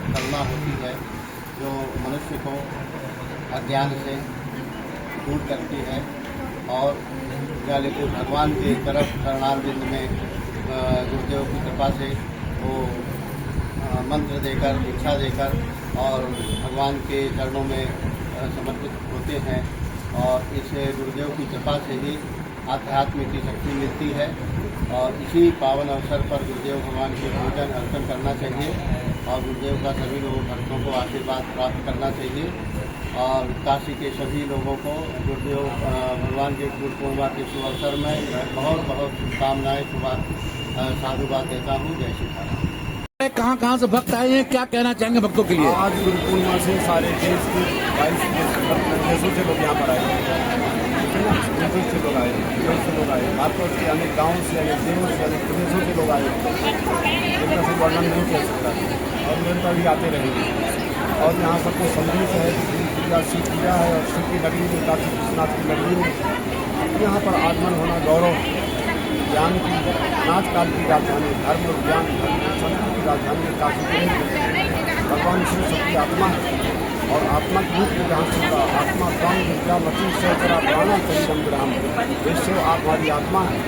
करना होती है जो मनुष्य को अज्ञान से दूर करती है और जाले को भगवान की तरफ करणारविंद में गुरुदेव की कृपा से वो मंत्र देकर, दीक्षा देकर और भगवान के चरणों में समर्पित होते हैं। और इस गुरुदेव की कृपा से ही आध्यात्म की शक्ति मिलती है और इसी पावन अवसर पर गुरुदेव भगवान के पूजन अर्चन करना चाहिए और गुरुदेव का सभी लोगों भक्तों को आशीर्वाद प्राप्त करना चाहिए। और काशी के सभी लोगों को गुरुदेव भगवान के गुरु पूर्णिमा के शुभ अवसर में बहुत बहुत शुभकामनाएँ, साधुवाद देता हूँ। जय श्री राम। कहाँ से भक्त आए हैं, क्या कहना चाहेंगे भक्तों के लिए? आज गुरु पूर्णिमा से सारे देश के 22 देशों से लोग यहाँ पर आए हैं, से लोग आए, लोग आए, खासतौर से अनेक गाँव से, अनेक जिलों से, अनेक प्रदेशों से लोग आए, इनका से वर्णन नहीं कर सकता और निरंतर भी आते रहेंगे। और यहाँ सबको संदेश है कि शिव पूजा है और शिव की नगरी में, काशी विश्वनाथ की नगरी में यहाँ पर आगमन होना गौरव, ज्ञान की नाच काल की राजधानी, धर्म और ज्ञान संस्कृति की राजधानी काशी में भगवान शिव सबकी आत्मा है और आत्मा गीत विधान सुनता आत्मा प्राण विद्या मती से तेरा प्राणा शरीरम ग्राम, जिससे आप हमारी आत्मा है।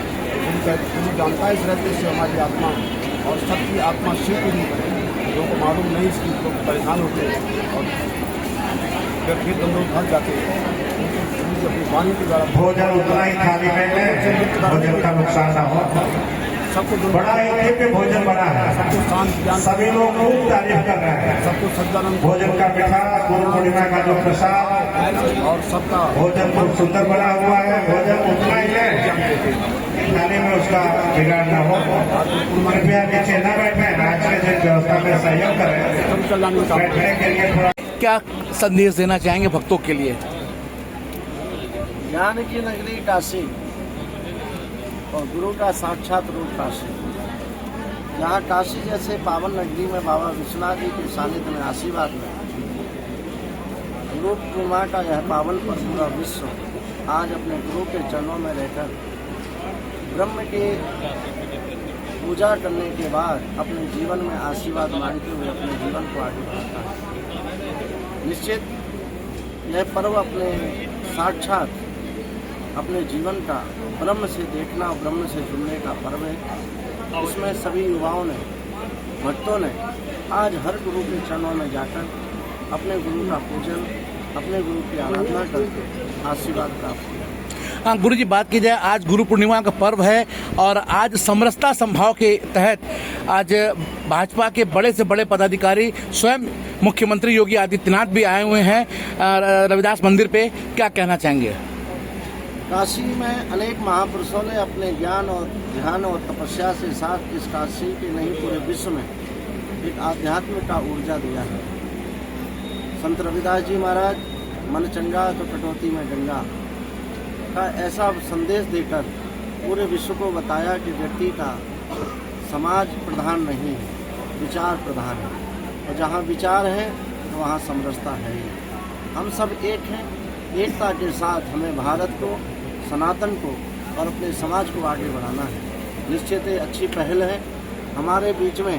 तुम जानता है इस रहते से हमारी आत्मा है और सबकी आत्मा शिव की रूप है। लोगों को मालूम नहीं, इसलिए लोग परेशान होते हैं और फिर दंडों फंस जाते हैं। अपनी वाणी के द्वारा भोजन उतना ही थाली में भोजन का नुकसान ना हो। सबको बड़ा ही पे भोजन बना है, सबको शांत, सभी लोग खूब तारीफ कर रहे हैं। सबको सज्जन भोजन का मिठास, गुरु पूर्णिमा का जो प्रसाद और सबका भोजन बहुत सुंदर बना हुआ है। भोजन उतना ही है, खाने में उसका बिगाड़ ना हो। कृपया नीचे न बैठे, आज के दिन व्यवस्था में सहयोग करें। बैठने के लिए थोड़ा क्या संदेश देना चाहेंगे भक्तों के लिए? ज्ञान की नगरी काशी और गुरु का साक्षात रूप काशी। यहाँ काशी जैसे पावन नगरी में बाबा विश्वनाथ जी के सानिध्य में आशीर्वाद में गुरु पूर्णिमा का यह पावन पर्व पूरा विश्व आज अपने गुरु के चरणों में रहकर ब्रह्म के पूजा करने के बाद अपने जीवन में आशीर्वाद मांगते हुए अपने जीवन को आगे बढ़ाता है। निश्चित यह पर्व अपने साक्षात अपने जीवन का ब्रह्म से देखना और ब्रह्म से जुड़ने का पर्व है। इसमें सभी युवाओं ने, भक्तों ने आज हर गुरु के चरणों में जाकर अपने गुरु का पूजन, अपने गुरु की आराधना करके आशीर्वाद प्राप्त किया। हाँ गुरु जी, बात की जाए आज गुरु पूर्णिमा का पर्व है और आज समरसता संभाव के तहत आज भाजपा के बड़े से बड़े पदाधिकारी स्वयं मुख्यमंत्री योगी आदित्यनाथ भी आए हुए हैं रविदास मंदिर पे, क्या कहना चाहेंगे? काशी में अनेक महापुरुषों ने अपने ज्ञान और ध्यान और तपस्या से साथ इस काशी के नहीं पूरे विश्व में एक आध्यात्म का ऊर्जा दिया है। संत रविदास जी महाराज मन चंगा तो कटौती में गंगा का ऐसा संदेश देकर पूरे विश्व को बताया कि व्यक्ति का समाज प्रधान नहीं है, विचार प्रधान है, और जहाँ विचार है तो वहाँ समरसता है ही। हम सब एक हैं, एकता के साथ हमें भारत को, सनातन को और अपने समाज को आगे बढ़ाना है। निश्चित ही अच्छी पहल है। हमारे बीच में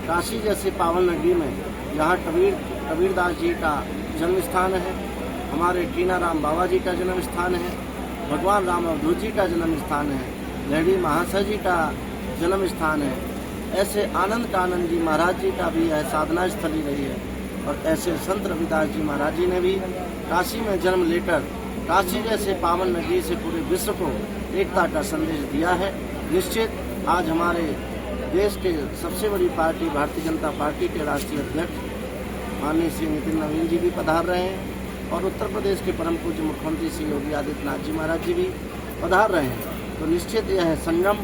काशी जैसे पावन नगरी में यहाँ कबीरदास जी का जन्म स्थान है, हमारे कीनाराम बाबा जी का जन्म स्थान है, भगवान राम अवधूत जी का जन्म स्थान है, लहड़ी महाशय जी का जन्म स्थान है। ऐसे आनंद कानंद जी महाराज जी का भी यह साधना स्थली रही है और ऐसे संत रविदास जी महाराज जी ने भी काशी में जन्म लेकर काशी जैसे पावन नगरी से पूरे विश्व को एकता का संदेश दिया है। निश्चित आज हमारे देश के सबसे बड़ी पार्टी भारतीय जनता पार्टी के राष्ट्रीय अध्यक्ष माननीय श्री नितिन नवीन जी भी पधार रहे हैं और उत्तर प्रदेश के परम पूज्य मुख्यमंत्री श्री योगी आदित्यनाथ जी महाराज जी भी पधार रहे हैं। तो निश्चित यह संगम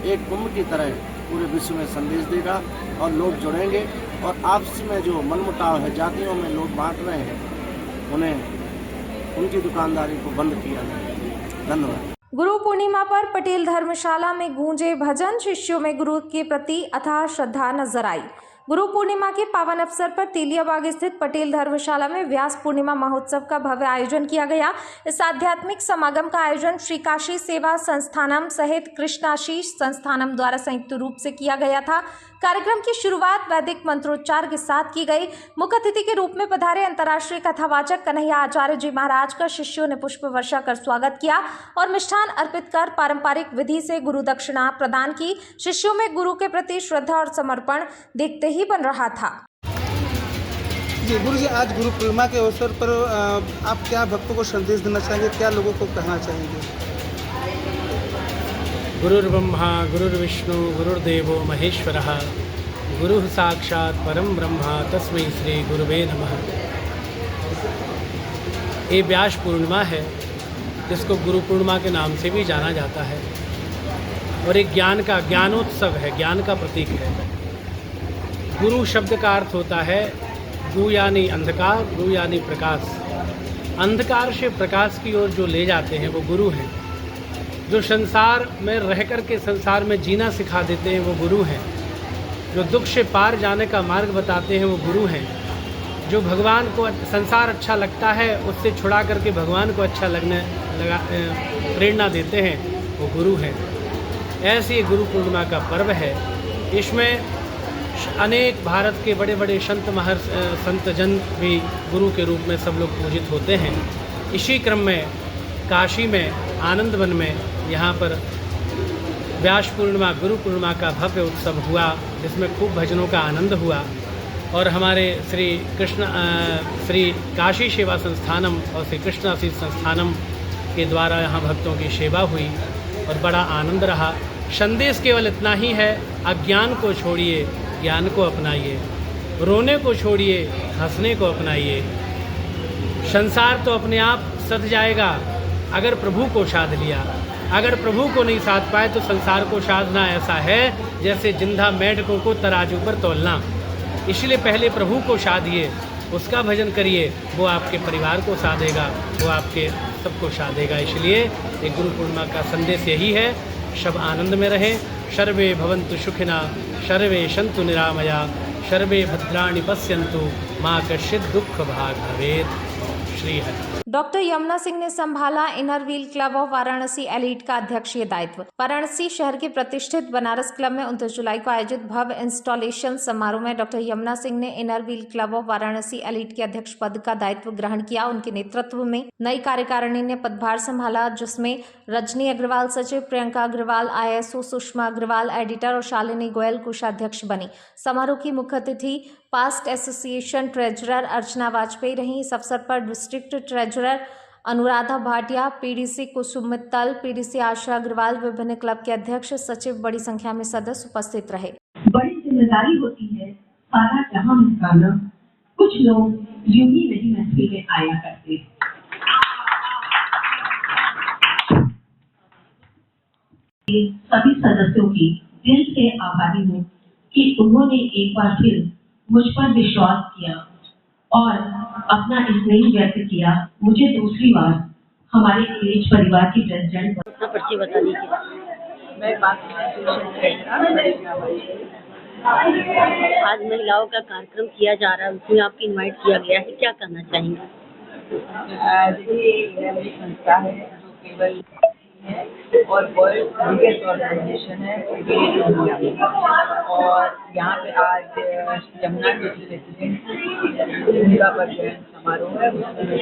एक कुंभ की तरह पूरे विश्व में संदेश देगा और लोग जुड़ेंगे और आपस में जो मनमुटाव है, जातियों में लोग बांट रहे हैं, उन्हें उनकी दुकानदारी को बंद किया जाए। धन्यवाद। गुरु पूर्णिमा पर पटेल धर्मशाला में गूंजे भजन, शिष्यों में गुरु के प्रति अथाह श्रद्धा नजर आई। गुरु पूर्णिमा के पावन अवसर पर तेलियाबाग स्थित पटेल धर्मशाला में व्यास पूर्णिमा महोत्सव का भव्य आयोजन किया गया। इस आध्यात्मिक समागम का आयोजन श्री काशी सेवा संस्थानम सहित कृष्णाशीष संस्थानम द्वारा संयुक्त रूप से किया गया था। कार्यक्रम की शुरुआत वैदिक मंत्रोच्चार के साथ की गई। मुख्य अतिथि के रूप में पधारे अंतर्राष्ट्रीय कथावाचक कन्हैया आचार्य जी महाराज का शिष्यों ने पुष्प वर्षा कर स्वागत किया और मिष्ठान अर्पित कर पारंपरिक विधि से गुरु दक्षिणा प्रदान की। शिष्यों में गुरु के प्रति श्रद्धा और समर्पण देखते ही बन रहा था। जी गुरु जी, आज गुरु पूर्णिमा के अवसर पर आप क्या भक्तों को संदेश देना चाहेंगे, क्या लोगों को कहना चाहेंगे? गुरुर्ब्रह्मा गुरुर्विष्णु गुरुर्देवो महेश्वरः, गुरुः साक्षात् परम ब्रह्म तस्मै श्री गुरुवे नमः। ये व्यास पूर्णिमा है जिसको गुरु पूर्णिमा के नाम से भी जाना जाता है और एक ज्ञान का ज्ञानोत्सव है, ज्ञान का प्रतीक है। गुरु शब्द का अर्थ होता है गु यानी अंधकार, गु यानी प्रकाश। अंधकार से प्रकाश की ओर जो ले जाते हैं वो गुरु हैं। जो संसार में रह कर के संसार में जीना सिखा देते हैं वो गुरु हैं। जो दुख से पार जाने का मार्ग बताते हैं वो गुरु हैं। जो भगवान को संसार अच्छा लगता है उससे छुड़ा करके भगवान को अच्छा प्रेरणा देते हैं वो गुरु हैं। ऐसी गुरु पूर्णिमा का पर्व है। इसमें अनेक भारत के बड़े बड़े संत जन भी गुरु के रूप में सब लोग पूजित होते हैं। इसी क्रम में काशी में आनंद वन में यहाँ पर व्यास पूर्णिमा गुरु पूर्णिमा का भव्य उत्सव हुआ, जिसमें खूब भजनों का आनंद हुआ और हमारे श्री काशी सेवा संस्थानम और श्री कृष्ण आशीष संस्थानम के द्वारा यहाँ भक्तों की सेवा हुई और बड़ा आनंद रहा। संदेश केवल इतना ही है, अज्ञान को छोड़िए, ज्ञान को अपनाइए, रोने को छोड़िए, हंसने को अपनाइए। संसार तो अपने आप सध जाएगा अगर प्रभु को साध लिया। अगर प्रभु को नहीं साध पाए तो संसार को साधना ऐसा है जैसे जिंदा मेंढकों को तराजू पर तोलना। इसलिए पहले प्रभु को साधिए, उसका भजन करिए, वो आपके परिवार को साधेगा, वो आपके सबको साधेगा। इसलिए एक गुरु पूर्णिमा का संदेश यही है, सब आनंद में रहे। सर्वे भवन्तु सुखिना, सर्वे सन्तु निरामया, सर्वे भद्राणि पश्यन्तु, माँ कश्चित् दुःख भाग् भवेत्। श्री हरि। डॉक्टर यमुना सिंह ने संभाला inner wheel club of Varanasi elite का अध्यक्षीय दायित्व। वाराणसी शहर के प्रतिष्ठित बनारस क्लब में 29 जुलाई को आयोजित भव्य इंस्टॉलेशन समारोह में डॉक्टर यमुना सिंह ने inner wheel club of Varanasi elite के अध्यक्ष पद का दायित्व ग्रहण किया। उनके नेतृत्व में नई कार्यकारिणी ने पदभार संभाला, जिसमें रजनी अग्रवाल सचिव, प्रियंका अग्रवाल ISO, सुषमा अग्रवाल एडिटर और शालिनी गोयल कोषाध्यक्ष बनी। समारोह की मुख्य अतिथि पास्ट एसोसिएशन ट्रेजरर अर्चना वाजपेयी रहीं। इस अवसर पर district treasurer Anuradha Bhatia, PDC कुसुम मित्तल, PDC आशा अग्रवाल, विभिन्न क्लब के अध्यक्ष, सचिव, बड़ी संख्या में सदस्य उपस्थित रहे। बड़ी जिम्मेदारी होती है सारा जहां निकालना। कुछ लोग यूं ही नहीं महफिल में आया करते। सभी सदस्यों की दिल से आभारी हूँ कि उन्होंने एक बार फिर मुझ पर विश्वास किया और अपना स्नेह व्यक्त किया। मुझे दूसरी बार हमारे एलीट परिवार की प्रेसिडेंट पर्ची बता दीजिए। मैं आज महिलाओं का कार्यक्रम किया जा रहा है, उसमें आपको इनवाइट किया गया है, क्या कहना चाहेंगे? ये संस्था है जो केवल है और वर्ल्ड बिगेस्ट ऑर्गेनाइजेशन है और यहाँ पे आज यमुना के प्रेसिडेंट उनका परिचय समारोह है। उसमें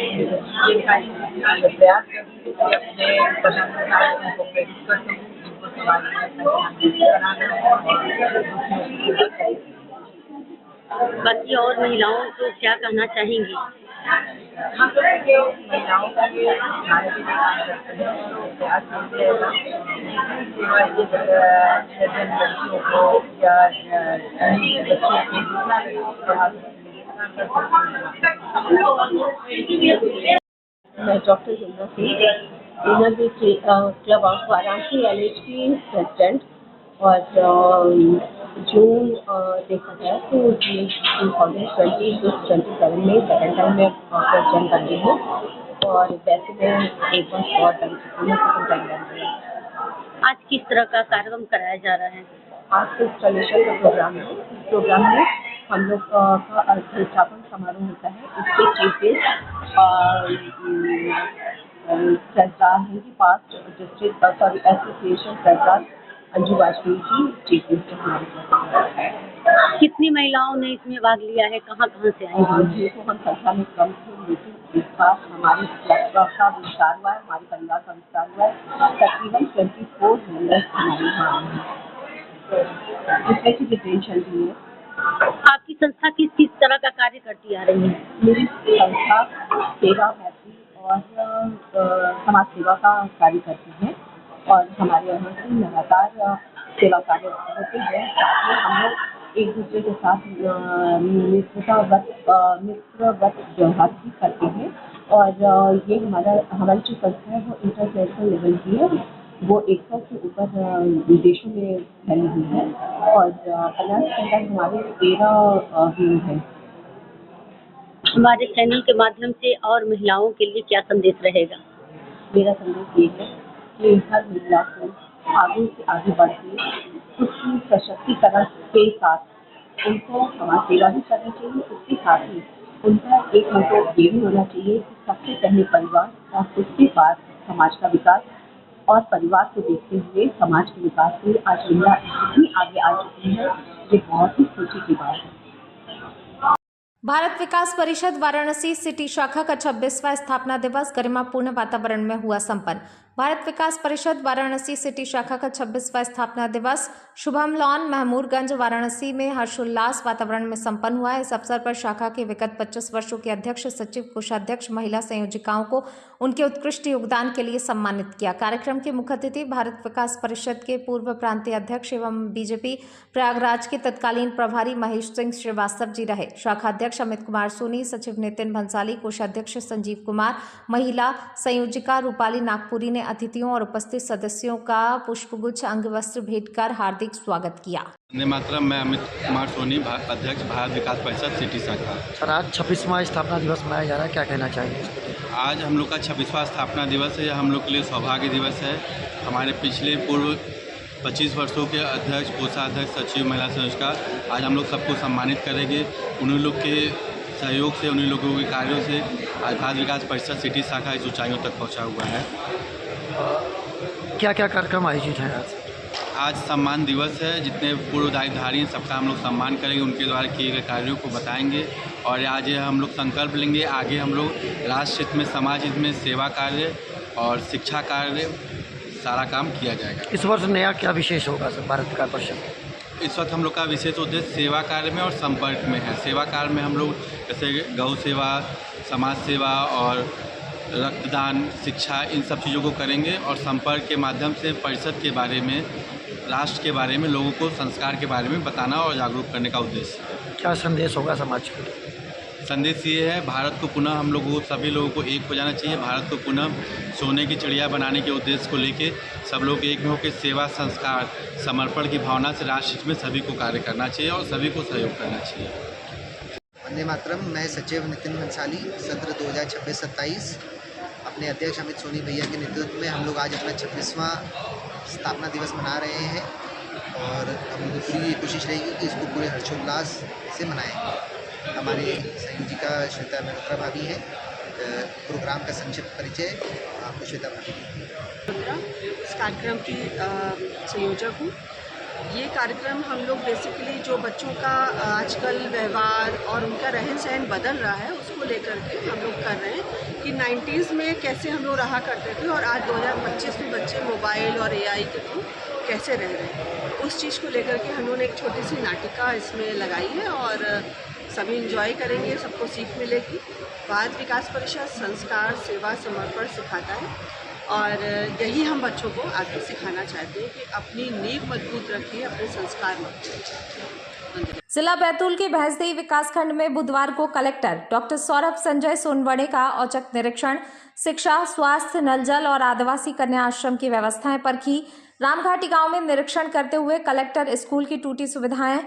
प्रयास करती हूँ अपने प्रधानमंत्री को प्रेरित कर सकूँ, उनको बाकी और महिलाओं को क्या कहना चाहेंगी? हम तो महिलाओं का ये भारत में काम करते हैं तो प्रयास करते हैं लड़कियों को या बच्चों को पढ़ा मैं doctor Yamuna Singh, inner wheel club of Varanasi elite की प्रेसिडेंट और जून देखा जाए तो 2020-27 में सेकेंड टाइम मैं प्रेसिडेंट बन गई हूँ और वैसे मैं एक बार और बन चुकी हूँ, सेकेंड टाइम बन गई हूँ। आज किस तरह का कार्यक्रम कराया जा रहा है? आज तो इंस्टॉलेशन का प्रोग्राम है। इस प्रोग्राम में हम लोग का संस्थापन समारोह होता है। इसके चीफ गेस्ट सरदार हैं कि पास्ट डिस्ट्रिक्ट एसोसिएशन सरदार अंजू वाजपेयी जी चीफ गेस्ट हमारे। कितनी महिलाओं ने इसमें भाग लिया है, कहाँ कहाँ से आई हैं? ये तो हम संख्या में कम थे, लेकिन इस बार हमारी क्लब का विस्तार हुआ है, हमारे परिवार का विस्तार हुआ है। तकरीबन 24 मेंबर्स हमारे यहाँ आए हैं, जिसमें की डिटेल चल रही है। आपकी संस्था किस तरह का कार्य करती आ रही है? मेरी संस्था सेवा, मैत्री और समाज सेवा का कार्य करती है और हमारे यहाँ से लगातार सेवा कार्य होते हैं। साथ में हम लोग एक दूसरे के साथ मित्रवत व्यवहार भी करते हैं और ये हमारी जो संस्था है वो इंटरनेशनल लेवल की है। वो 100 से ऊपर देशों में फैली हुई है और 50 के अंदर हमारे 13 विंग हैं। हमारे चैनल के माध्यम से और महिलाओं के लिए क्या संदेश रहेगा? मेरा संदेश ये है कि हर महिला को आगे से आगे बढ़ते उसकी सशक्तिकरण के साथ उनको समाज सेवा भी करनी चाहिए। उसके साथ ही उनका एक मोटो ये भी होना चाहिए कि सबसे पहले परिवार और उसके बाद समाज का विकास और परिवार को देखते हुए समाज के विकास में आज महिला इतनी आगे आ चुकी है ये बहुत ही खुशी की बात है। भारत विकास परिषद वाराणसी सिटी शाखा का 26वां स्थापना दिवस गरिमापूर्ण वातावरण में हुआ संपन्न। भारत विकास परिषद वाराणसी सिटी शाखा का 26वां स्थापना दिवस शुभम लॉन महमूरगंज वाराणसी में हर्षोल्लास वातावरण में संपन्न हुआ। इस अवसर पर शाखा के विगत 25 वर्षों के अध्यक्ष सचिव कोषाध्यक्ष महिला संयोजिकाओं को उनके उत्कृष्ट योगदान के लिए सम्मानित किया। कार्यक्रम के मुख्य अतिथि भारत विकास परिषद के पूर्व प्रांतीय अध्यक्ष एवं बीजेपी प्रयागराज के तत्कालीन प्रभारी महेश सिंह श्रीवास्तव जी रहे। शाखा अध्यक्ष अमित कुमार सोनी, सचिव नितिन भंसाली, कोषाध्यक्ष संजीव कुमार, महिला संयोजिका रूपाली नागपुरी ने अतिथियों और उपस्थित सदस्यों का पुष्पगुच्छ अंग वस्त्र भेंट कर हार्दिक स्वागत किया। वंदे मातरम। मैं अमित कुमार सोनी, अध्यक्ष भारत विकास परिषद सिटी शाखा। सर, आज 26वां स्थापना दिवस मनाया जा रहा है, क्या कहना चाहेंगे? आज हम लोग का 26वां स्थापना दिवस है। यह हम लोग के लिए सौभाग्य दिवस है। हमारे पिछले पूर्व 25 वर्षों के अध्यक्ष, कोषाध्यक्ष, सचिव, महिला संयोजिका आज हम लोग सबको सम्मानित करेंगे। उन्हीं लोग के सहयोग से, उन्हीं लोगों के कार्यों से आज भारत विकास परिषद सिटी शाखा इस ऊंचाइयों तक पहुंचा हुआ है। क्या क्या कार्यक्रम आयोजित हैं आज? आज सम्मान दिवस है। जितने पूर्वदायित्वधारी हैं सबका हम लोग सम्मान करेंगे, उनके द्वारा किए गए कार्यों को बताएंगे और आज हम लोग संकल्प लेंगे आगे हम लोग राष्ट्र हित में, समाज हित में सेवा कार्य और शिक्षा कार्य सारा काम किया जाएगा। इस वर्ष नया क्या विशेष होगा सर भारत विकास परिषद? इस वक्त हम लोग का विशेष उद्देश्य सेवा कार्य में और संपर्क में है। सेवा कार्य में हम लोग जैसे गौ सेवा, समाज सेवा और रक्तदान, शिक्षा, इन सब चीज़ों को करेंगे और संपर्क के माध्यम से परिषद के बारे में, राष्ट्र के बारे में, लोगों को संस्कार के बारे में बताना और जागरूक करने का उद्देश्य। क्या संदेश होगा समाज को? संदेश ये है, भारत को पुनः हम लोगों को, सभी लोगों को एक हो जाना चाहिए। भारत को पुनः सोने की चिड़िया बनाने के उद्देश्य को लेके सब लोग एक में होकर सेवा, संस्कार, समर्पण की भावना से राष्ट्र हित में सभी को कार्य करना चाहिए और सभी को सहयोग करना चाहिए। वंदे मातरम। मैं सचिव नितिन भंसाली, सत्र 2026-27 अपने अध्यक्ष अमित सोनी भैया के नेतृत्व में हम लोग आज अपना 26वां स्थापना दिवस मना रहे हैं और हम लोग पूरी ये कोशिश रहेगी कि इसको पूरे हर्षोल्लास से मनाएं। हमारे संयोजिका श्वेता मेहता भाभी हैं। प्रोग्राम का संक्षिप्त परिचय आपको श्वेता भाभी। इस कार्यक्रम की संयोजक हूँ। ये कार्यक्रम हम लोग बेसिकली जो बच्चों का आजकल व्यवहार और उनका रहन सहन बदल रहा है उसको लेकर के हम लोग कर रहे हैं कि 90s में कैसे हम लोग रहा करते थे और आज 2025 में बच्चे मोबाइल और AI के थ्रू कैसे रह रहे हैं, उस चीज़ को लेकर के हम लोगों ने एक छोटी सी नाटिका इसमें लगाई है और सभी इंजॉय करेंगे, सबको सीख मिलेगी। भारत विकास परिषद संस्कार, सेवा, समर्पण सिखाता है और यही हम बच्चों को आगे सिखाना चाहते हैं कि अपनी नींव मजबूत रखिए, अपने संस्कार मजबूत। जिला बैतूल के भैंसदेही विकासखंड में बुधवार को कलेक्टर डॉक्टर सौरभ संजय सोनवड़े का औचक निरीक्षण शिक्षा, स्वास्थ्य, नल जल और आदिवासी कन्या आश्रम की व्यवस्थाएं परखी। रामघाटी गांव में निरीक्षण करते हुए कलेक्टर स्कूल की टूटी सुविधाएं,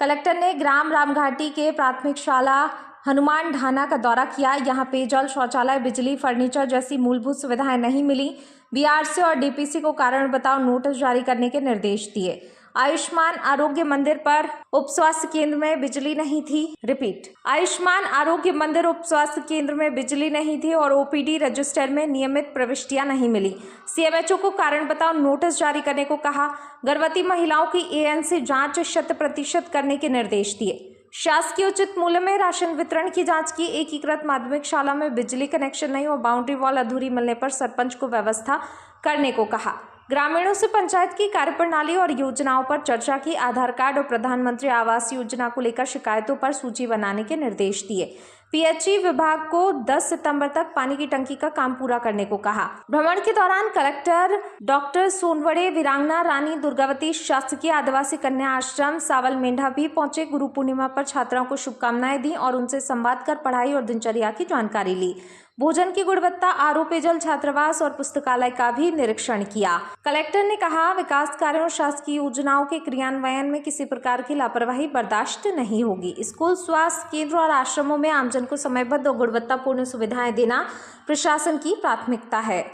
कलेक्टर ने ग्राम रामघाटी के प्राथमिक शाला हनुमान ढाना का दौरा किया। यहां पेयजल, शौचालय, बिजली, फर्नीचर जैसी मूलभूत सुविधाएं नहीं मिली। बीआरसी और डीपीसी को कारण बताओ नोटिस जारी करने के निर्देश दिए। आयुष्मान आरोग्य मंदिर पर उप स्वास्थ्य केंद्र में बिजली नहीं थी। रिपीट, आयुष्मान आरोग्य मंदिर उप स्वास्थ्य केंद्र में बिजली नहीं थी और ओपीडी रजिस्टर में नियमित प्रविष्टियां नहीं मिली। सीएमएचओ को कारण बताओ नोटिस जारी करने को कहा। गर्भवती महिलाओं की एएनसी जांच 100% करने के निर्देश दिए। शासकीय उचित मूल्य में राशन वितरण की जांच की। एकीकृत माध्यमिक शाला में बिजली कनेक्शन नहीं और बाउंड्री वॉल अधूरी मिलने पर सरपंच को व्यवस्था करने को कहा। ग्रामीणों से पंचायत की कार्यप्रणाली और योजनाओं पर चर्चा की। आधार कार्ड और प्रधानमंत्री आवास योजना को लेकर शिकायतों पर सूची बनाने के निर्देश दिए। पीएचई विभाग को 10 सितंबर तक पानी की टंकी का काम पूरा करने को कहा। भ्रमण के दौरान कलेक्टर डॉक्टर सोनवड़े वीरांगना रानी दुर्गावती शासकीय आदिवासी कन्या आश्रम सावल मेंढा भी पहुंचे। गुरु पूर्णिमा पर छात्राओं को शुभकामनाएं दी और उनसे संवाद कर पढ़ाई और दिनचर्या की जानकारी ली। भोजन की गुणवत्ता, आरओ पेयजल, छात्रावास और पुस्तकालय का भी निरीक्षण किया। कलेक्टर ने कहा, विकास कार्यों और शासकीय योजनाओं के क्रियान्वयन में किसी प्रकार की लापरवाही बर्दाश्त नहीं होगी। स्कूल, स्वास्थ्य केंद्र और आश्रमों में आमजन को समयबद्ध और गुणवत्तापूर्ण सुविधाएं देना प्रशासन की प्राथमिकता है।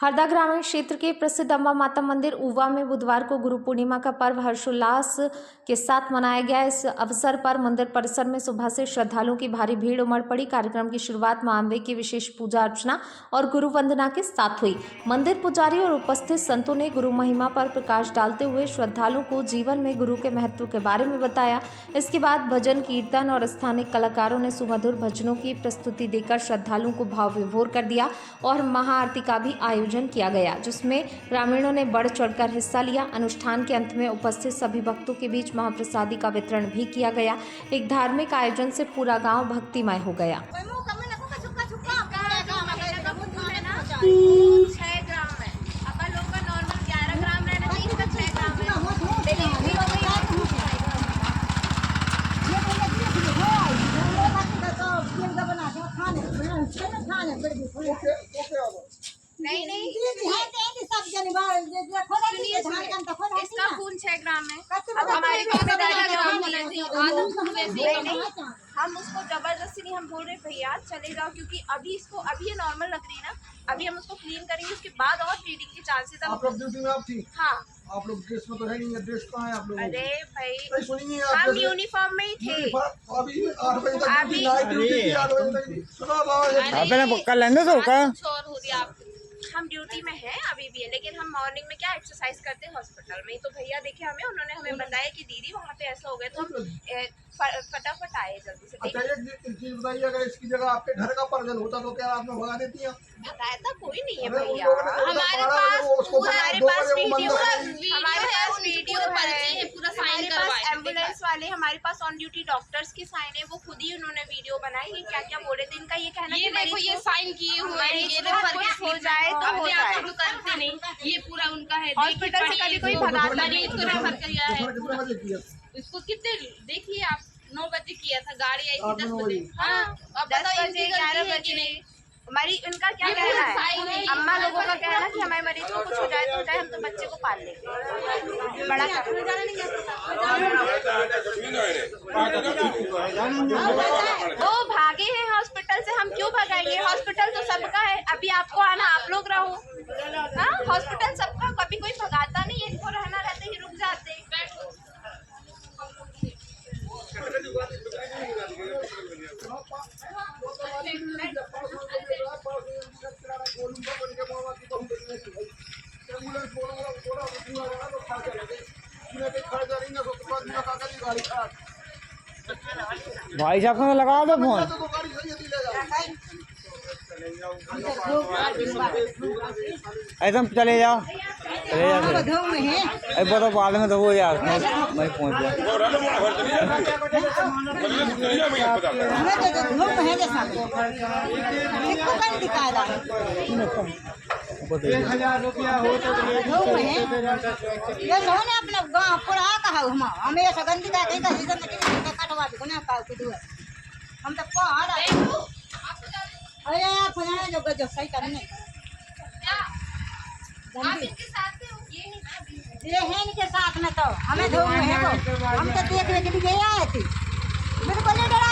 हरदा ग्रामीण क्षेत्र के प्रसिद्ध अम्बा माता मंदिर ऊवा में बुधवार को गुरु पूर्णिमा का पर्व हर्षोल्लास के साथ मनाया गया। इस अवसर पर मंदिर परिसर में सुबह से श्रद्धालुओं की भारी भीड़ उमड़ पड़ी। कार्यक्रम की शुरुआत मां अम्बे की विशेष पूजा अर्चना और गुरु वंदना के साथ हुई। मंदिर पुजारी और उपस्थित संतों ने गुरु महिमा पर प्रकाश डालते हुए श्रद्धालुओं को जीवन में गुरु के महत्व के बारे में बताया। इसके बाद भजन कीर्तन और स्थानीय कलाकारों ने सुमधुर भजनों की प्रस्तुति देकर श्रद्धालुओं को भाव विभोर कर दिया और महाआरती का भी आयोजन किया गया, जिसमें ग्रामीणों ने बढ़ चढ़कर हिस्सा लिया। अनुष्ठान के अंत में उपस्थित सभी भक्तों के बीच महाप्रसादी का वितरण भी किया गया। एक धार्मिक आयोजन से पूरा गांव भक्तिमय हो गया। नहीं इसका खून 6 ग्राम है। अब हमारी हम उसको जबरदस्ती नहीं, हम बोल रहे भैया चले जाओ, क्योंकि अभी ये नॉर्मल लग रही है ना, अभी हम उसको क्लीन करेंगे, उसके बाद और ब्लीडिंग के चांसेस। आप लोग ड्यूटी में आप थी? हाँ। आप लोग ड्रेस में तो है नहीं, ड्रेस कहाँ है आप लोग? अरे भाई सुनिए, हम यूनिफॉर्म में ही थे। अभी 8 बजे तक नाइट ड्यूटी थी, 8 बजे तक सुना हम ड्यूटी में हैं अभी भी है, लेकिन हम मॉर्निंग में क्या एक्सरसाइज करते हैं हॉस्पिटल में। तो भैया देखे उन्होंने हमें बताया कि दीदी वहाँ पे ऐसा हो गया, तो हम फटाफट आए जल्दी से। अच्छा एक चीज बताइए, अगर इसकी जगह आपके घर का पर्जन होता तो क्या आप भगा देती हैं? भगाया था कोई नहीं है भैया, हमारे पास वीडियो है, पूरा साइन करवाया। एम्बुलेंस वाले हमारे पास ऑन ड्यूटी डॉक्टर्स के साइन है, वो खुद ही उन्होंने वीडियो बनाई। ये क्या क्या बोले थे, इनका ये कहना ये देखो ये साइन किए हुए हैं, ये हो जाए तो हो जाए, करते नहीं, ये पूरा उनका है। हॉस्पिटल से कभी कोई भगाता नहीं, इसको रेफर किया है। इसको कितने देखिए आप 9 बजे किया था, गाड़ी आई थी 10 बजे। हाँ, अब 10 बजे 11 बजे हमारी उनका क्या कहना है, अम्मा लोगों का कहना कि हमारे मरीज को कुछ हो जाए तो हो जाए, हम तो बच्चे को पाल लेंगे। बड़ा वो भागे हैं हॉस्पिटल से, हम क्यों भगाएंगे? हॉस्पिटल तो सबका है, अभी आपको आना, आप लोग रहो। हाँ, हॉस्पिटल सबका, कभी कोई भगाता नहीं है, इनको रहना रहते ही रुक जाते। भाई साहब को लगा दो फोन। एकदम चले जाओ तो बाद में दबो यार, मैं पहुंच गया। अपना गाँव पूरा कहा हमें सगंधी का कटवा दो हम तो अरे जो सही करने ये है इनके साथ में, तो हमें धो है हम तो देखने के लिए आए थे, बिल्कुल डरा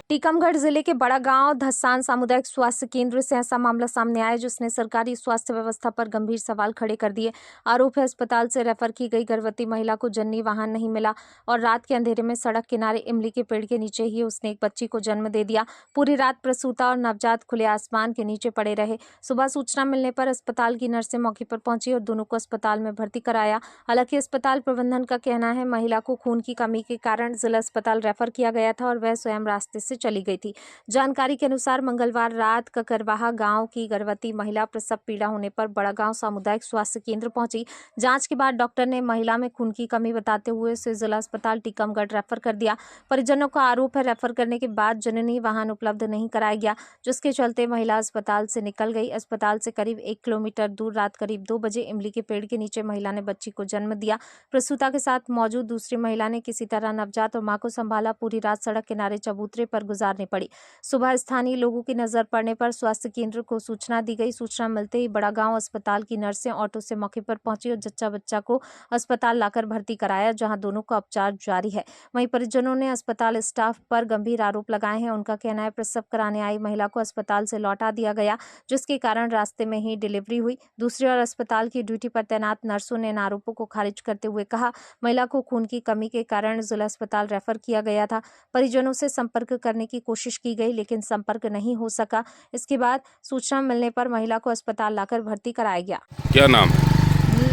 टीकमगढ़ जिले के बड़ा गांव धस्सान सामुदायिक स्वास्थ्य केंद्र से ऐसा मामला सामने आया जिसने सरकारी स्वास्थ्य व्यवस्था पर गंभीर सवाल खड़े कर दिए। आरोप है अस्पताल से रेफर की गई गर्भवती महिला को जननी वाहन नहीं मिला और रात के अंधेरे में सड़क किनारे इमली के पेड़ के नीचे ही उसने एक बच्ची को जन्म दे दिया। पूरी रात प्रसूता और नवजात खुले आसमान के नीचे पड़े रहे। सुबह सूचना मिलने पर अस्पताल की नर्सें मौके पर पहुंची और दोनों को अस्पताल में भर्ती कराया। हालांकि अस्पताल प्रबंधन का कहना है महिला को खून की कमी के कारण जिला अस्पताल रेफर किया गया था और वह स्वयं रास्ते से चली गई थी। जानकारी के अनुसार मंगलवार रात ककरवाहा गांव की गर्भवती महिला प्रसव पीड़ा होने पर बड़ा गांव सामुदायिक स्वास्थ्य केंद्र पहुंची। जांच के बाद डॉक्टर ने महिला में खून की कमी बताते हुए उसे जिला अस्पताल टीकमगढ़ रेफर कर दिया। परिजनों का आरोप है रेफर करने के बाद जननी वाहन उपलब्ध नहीं कराया गया, जिसके चलते महिला अस्पताल से निकल गई। अस्पताल से करीब 1 किलोमीटर दूर रात करीब 2 बजे इमली के पेड़ के नीचे महिला ने बच्ची को जन्म दिया। प्रसूता के साथ मौजूद दूसरी महिला ने किसी तरह नवजात और मां को संभाला। पूरी रात सड़क किनारे चबूतरे पर गुजारनी पड़ी। सुबह स्थानीय लोगों की नजर पड़ने पर स्वास्थ्य केंद्र को सूचना दी गई। सूचना मिलते ही बड़ा गांव अस्पताल की नर्सें ऑटो से मौके पर पहुंची और जच्चा बच्चा को अस्पताल लाकर भर्ती कराया, जहां दोनों का उपचार जारी है। वहीं परिजनों ने अस्पताल स्टाफ पर गंभीर आरोप लगाए हैं। उनका कहना है प्रसव कराने आई महिला को अस्पताल से लौटा दिया गया, जिसके कारण रास्ते में ही डिलीवरी हुई। दूसरी ओर अस्पताल की ड्यूटी पर तैनात नर्सों ने इन आरोपों को खारिज करते हुए कहा, महिला को खून की कमी के कारण जिला अस्पताल रेफर किया गया था। परिजनों से संपर्क करने की कोशिश की गई, लेकिन संपर्क नहीं हो सका। इसके बाद सूचना मिलने पर महिला को अस्पताल लाकर भर्ती कराया गया। क्या नाम?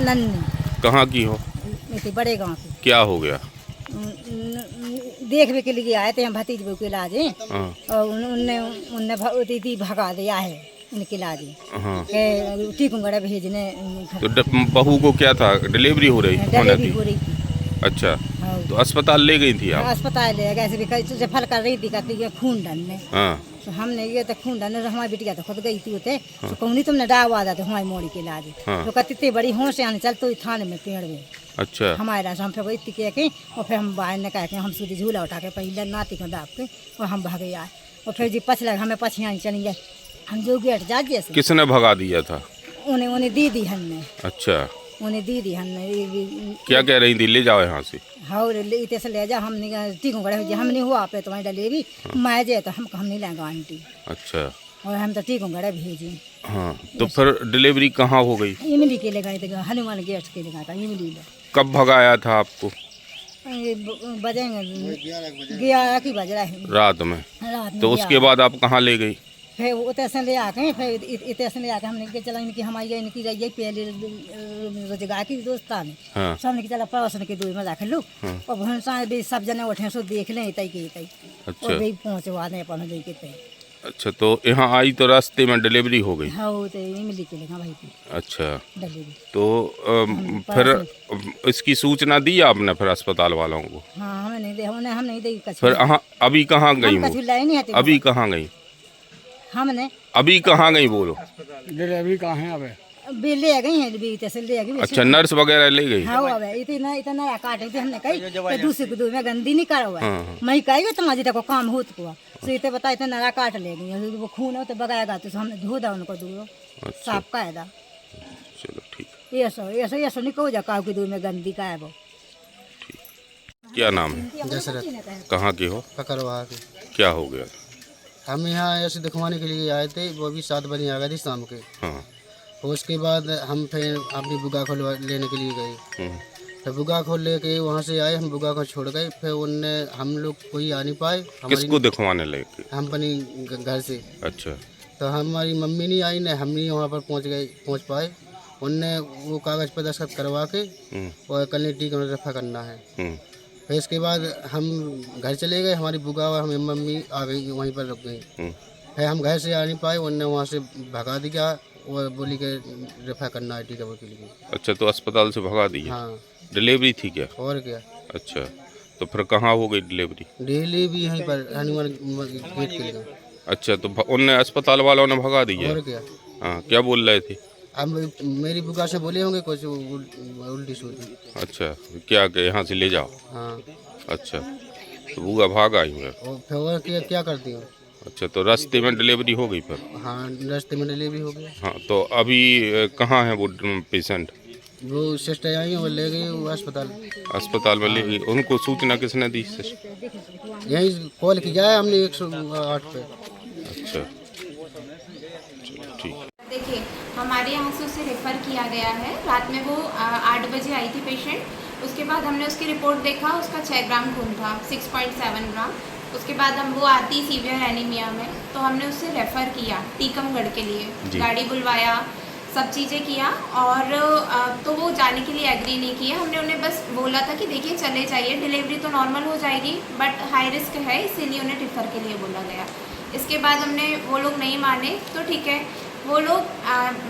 नन्नी। कहाँ की हो? बड़े गांव की। क्या हो गया? देखने के लिए आए थे हम भतीज बहू के इलाज और उनने दीदी भगा दिया है इनके इलाज टीकमगढ़ भेजने। तो बहू को क्या था, डिलीवरी हो रही थी? अच्छा, तो अस्पताल ले गई थी आप? अस्पताल ले गए, ऐसे फल कर रही थी, कहती खून डालने। तो हमने ये तो खून डालने, हमारी बिटिया तो खुद गई थी उसे, तो कहूँ तुमने डावा था हमारी मोड़ी के इलाज। तो कहती इतनी बड़ी होश आने चल तो थाने में पेड़ में। अच्छा, हमारे हम फिर इतनी कह के और फिर हम बाहर ने कह के हम सीधी झूला उठा के पहले नाती को दाप के और हम भागे आए। और फिर जी पछला हमें पछिया चली गए, हम जो गेट जा गए। किसने भगा दिया था? उन्हें दीदी हमने। अच्छा, उन्हें दीदी हमने। क्या कह रही थी, ले जाओ यहाँ से? हाँ, इतने से ले जाओ। हमने टीकमगढ़ हमने हुआ पे तुम्हारी डलेवी मैं जे तो हम नहीं लेंगे आंटी। अच्छा, और हम तो टीकमगढ़ भेजे। हाँ, तो फिर डिलीवरी कहाँ हो गई? इमली के ले गए थे, हनुमान गेट के ले गए था इमली। कब भगाया था आपको? बजेंगे 11 की बज रहा है रात में। तो उसके बाद आप कहाँ ले गई? फिर उतने से ले आके फिर इतने से ले आके हमने चला इनकी हमारी इनकी जाइए पहले रोजगार की दोस्ता में। हाँ। हमने चला पड़ोसन के दूर में जाकर लो और भैंसा भी सब जने उठे सो देख लें तई के तई। अच्छा, और भी पहुँचवा दें अपन दे के तई। अच्छा, तो यहाँ आई तो रास्ते में डिलीवरी हो गई? हाँ, वो तो इमली के लेगा भाई। अच्छा, डिलीवरी तो फिर इसकी सूचना दी आपने फिर अस्पताल वालों को? हाँ, हमें नहीं दे, हम नहीं दी। फिर अभी कहाँ गई वो? अभी कहाँ गई? हमने अभी कहाँ गई बोलो? डिलीवरी कहाँ है? अब ले गई है, ले गई। अच्छा, नर्स वगैरह ले गई? हाँ, अब इतना काटे थे हमने कही दूसरे को दूर में गंदी नहीं करा हुआ। मैं कही तुम्हारी तक काम हो तो इतने बता इतना नरा काट ले गई, वो खून हो तो बगाएगा तो हमने धो दा उनको दूर साफ कायदा। चलो ठीक, ये सो नहीं कहो जा काव की दूर में गंदी का है वो। क्या नाम है? दशरथ। कहाँ के हो? ककरवा के। क्या हो गया? हम यहाँ ऐसे दिखवाने के लिए आए थे, वो भी 7 बजे आ गए थे शाम के। हाँ। उसके बाद हम फिर अपनी बुगा को लेने के लिए गए। फिर बुगा को लेके वहाँ से आए, हम बुगा को छोड़ गए। फिर उनने हम लोग कोई आ नहीं पाए। किसको दिखवाने लगे? हम अपनी घर से। अच्छा, तो हमारी मम्मी नहीं आई, न हम नहीं वहाँ पर पहुँच पाए। उनने वो कागज़ पर दस्तखत करवा के और कल टीका रफा करना है। फिर इसके बाद हम घर चले गए, हमारी बुआ और हमें मम्मी आ गई, वहीं पर रुक गई। फिर हम घर से आ नहीं पाए, उनने वहाँ से भगा दिया और बोली के रेफर करना है टीका के लिए। अच्छा, तो अस्पताल से भगा दिया? हाँ। डिलीवरी थी क्या? और क्या। अच्छा, तो फिर कहाँ हो गई डिलीवरी? डिलीवरी यहीं पर हनुमान गेट के लिए। अच्छा, तो उनने अस्पताल वालों ने भगा दिया? और क्या। हाँ, क्या बोल रहे थे? अब मेरी बुआ से बोले होंगे कुछ उल्टी सूल्टी। अच्छा, क्या के यहाँ से ले जाओ? हाँ। अच्छा, तो बुआ भाग आई है? फिर क्या करती हूँ? अच्छा, तो रास्ते में डिलीवरी हो गई फिर? हाँ, रास्ते में डिलीवरी हो गई। हाँ, तो अभी कहाँ है वो पेशेंट? वो सिस्टर आई वो ले गई वो अस्पताल में ले गई। उनको सूचना किसने दी? यही कॉल की जाए हमने 108 पे। अच्छा, ठीक। देखिए, हमारे यहाँ से उसे रेफ़र किया गया है। रात में वो 8 बजे आई थी पेशेंट। उसके बाद हमने उसकी रिपोर्ट देखा, उसका 6 ग्राम खून था, 6.7 ग्राम। उसके बाद हम वो आती सीवियर एनीमिया में, तो हमने उसे रेफ़र किया टीकमगढ़ के लिए। गाड़ी बुलवाया, सब चीज़ें किया और तो वो जाने के लिए एग्री नहीं किया। हमने उन्हें बस बोला था कि देखिए चले जाइए, डिलीवरी तो नॉर्मल हो जाएगी बट हाई रिस्क है, इसीलिए उन्हें रेफ़र के लिए बोला गया। इसके बाद हमने वो लोग नहीं माने तो ठीक है, वो लोग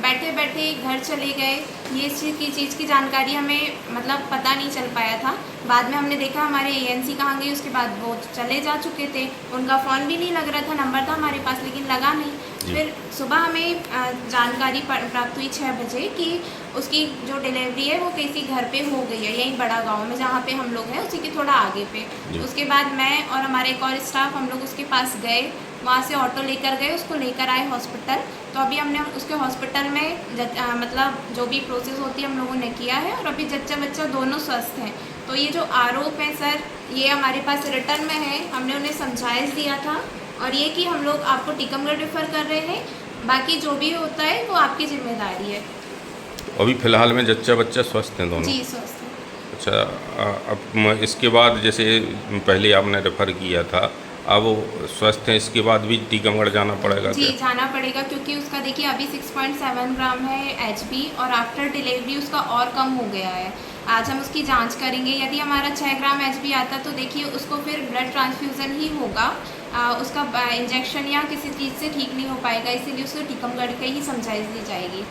बैठे बैठे घर चले गए। ये चीज़ की जानकारी हमें मतलब पता नहीं चल पाया था। बाद में हमने देखा हमारे एएनसी कहाँ गई, उसके बाद वो चले जा चुके थे। उनका फ़ोन भी नहीं लग रहा था, नंबर था हमारे पास लेकिन लगा नहीं। फिर सुबह हमें जानकारी प्राप्त हुई 6 बजे कि उसकी जो डिलीवरी है वो किसी घर पे हो गई है, यहीं बड़ा गांव में जहाँ पे हम लोग हैं उसी के थोड़ा आगे पे। उसके बाद मैं और हमारे एक और स्टाफ हम लोग उसके पास गए, वहाँ से ऑटो लेकर गए, उसको लेकर आए हॉस्पिटल। तो अभी हमने उसके हॉस्पिटल में मतलब जो भी प्रोसेस होती है हम लोगों ने किया है और अभी जच्चा बच्चा दोनों स्वस्थ हैं। तो ये जो आरोप है सर, ये हमारे पास रिटर्न में है, हमने उन्हें समझाइश दिया था और ये कि हम लोग आपको टीकमगढ़ रेफर कर रहे हैं, बाकी जो भी होता है वो आपकी जिम्मेदारी है। अभी फिलहाल में जच्चा बच्चा स्वस्थ हैं दोनों? जी स्वस्थ हैं। अच्छा, अब इसके बाद जैसे पहले आपने रेफ़र किया था, अब वो स्वस्थ हैं, इसके बाद भी टीकमगढ़ जाना पड़ेगा? जी जाना पड़ेगा, क्योंकि उसका देखिए अभी 6.7 ग्राम है HB और आफ्टर डिलीवरी उसका और कम हो गया है। आज हम उसकी जांच करेंगे, यदि हमारा 6 ग्राम HB आता तो देखिए उसको फिर ब्लड ट्रांसफ्यूज़न ही होगा, उसका इंजेक्शन या किसी चीज़ से ठीक नहीं हो पाएगा, इसीलिए उसको टीकमगढ़ के ही समझाइश दी जाएगी।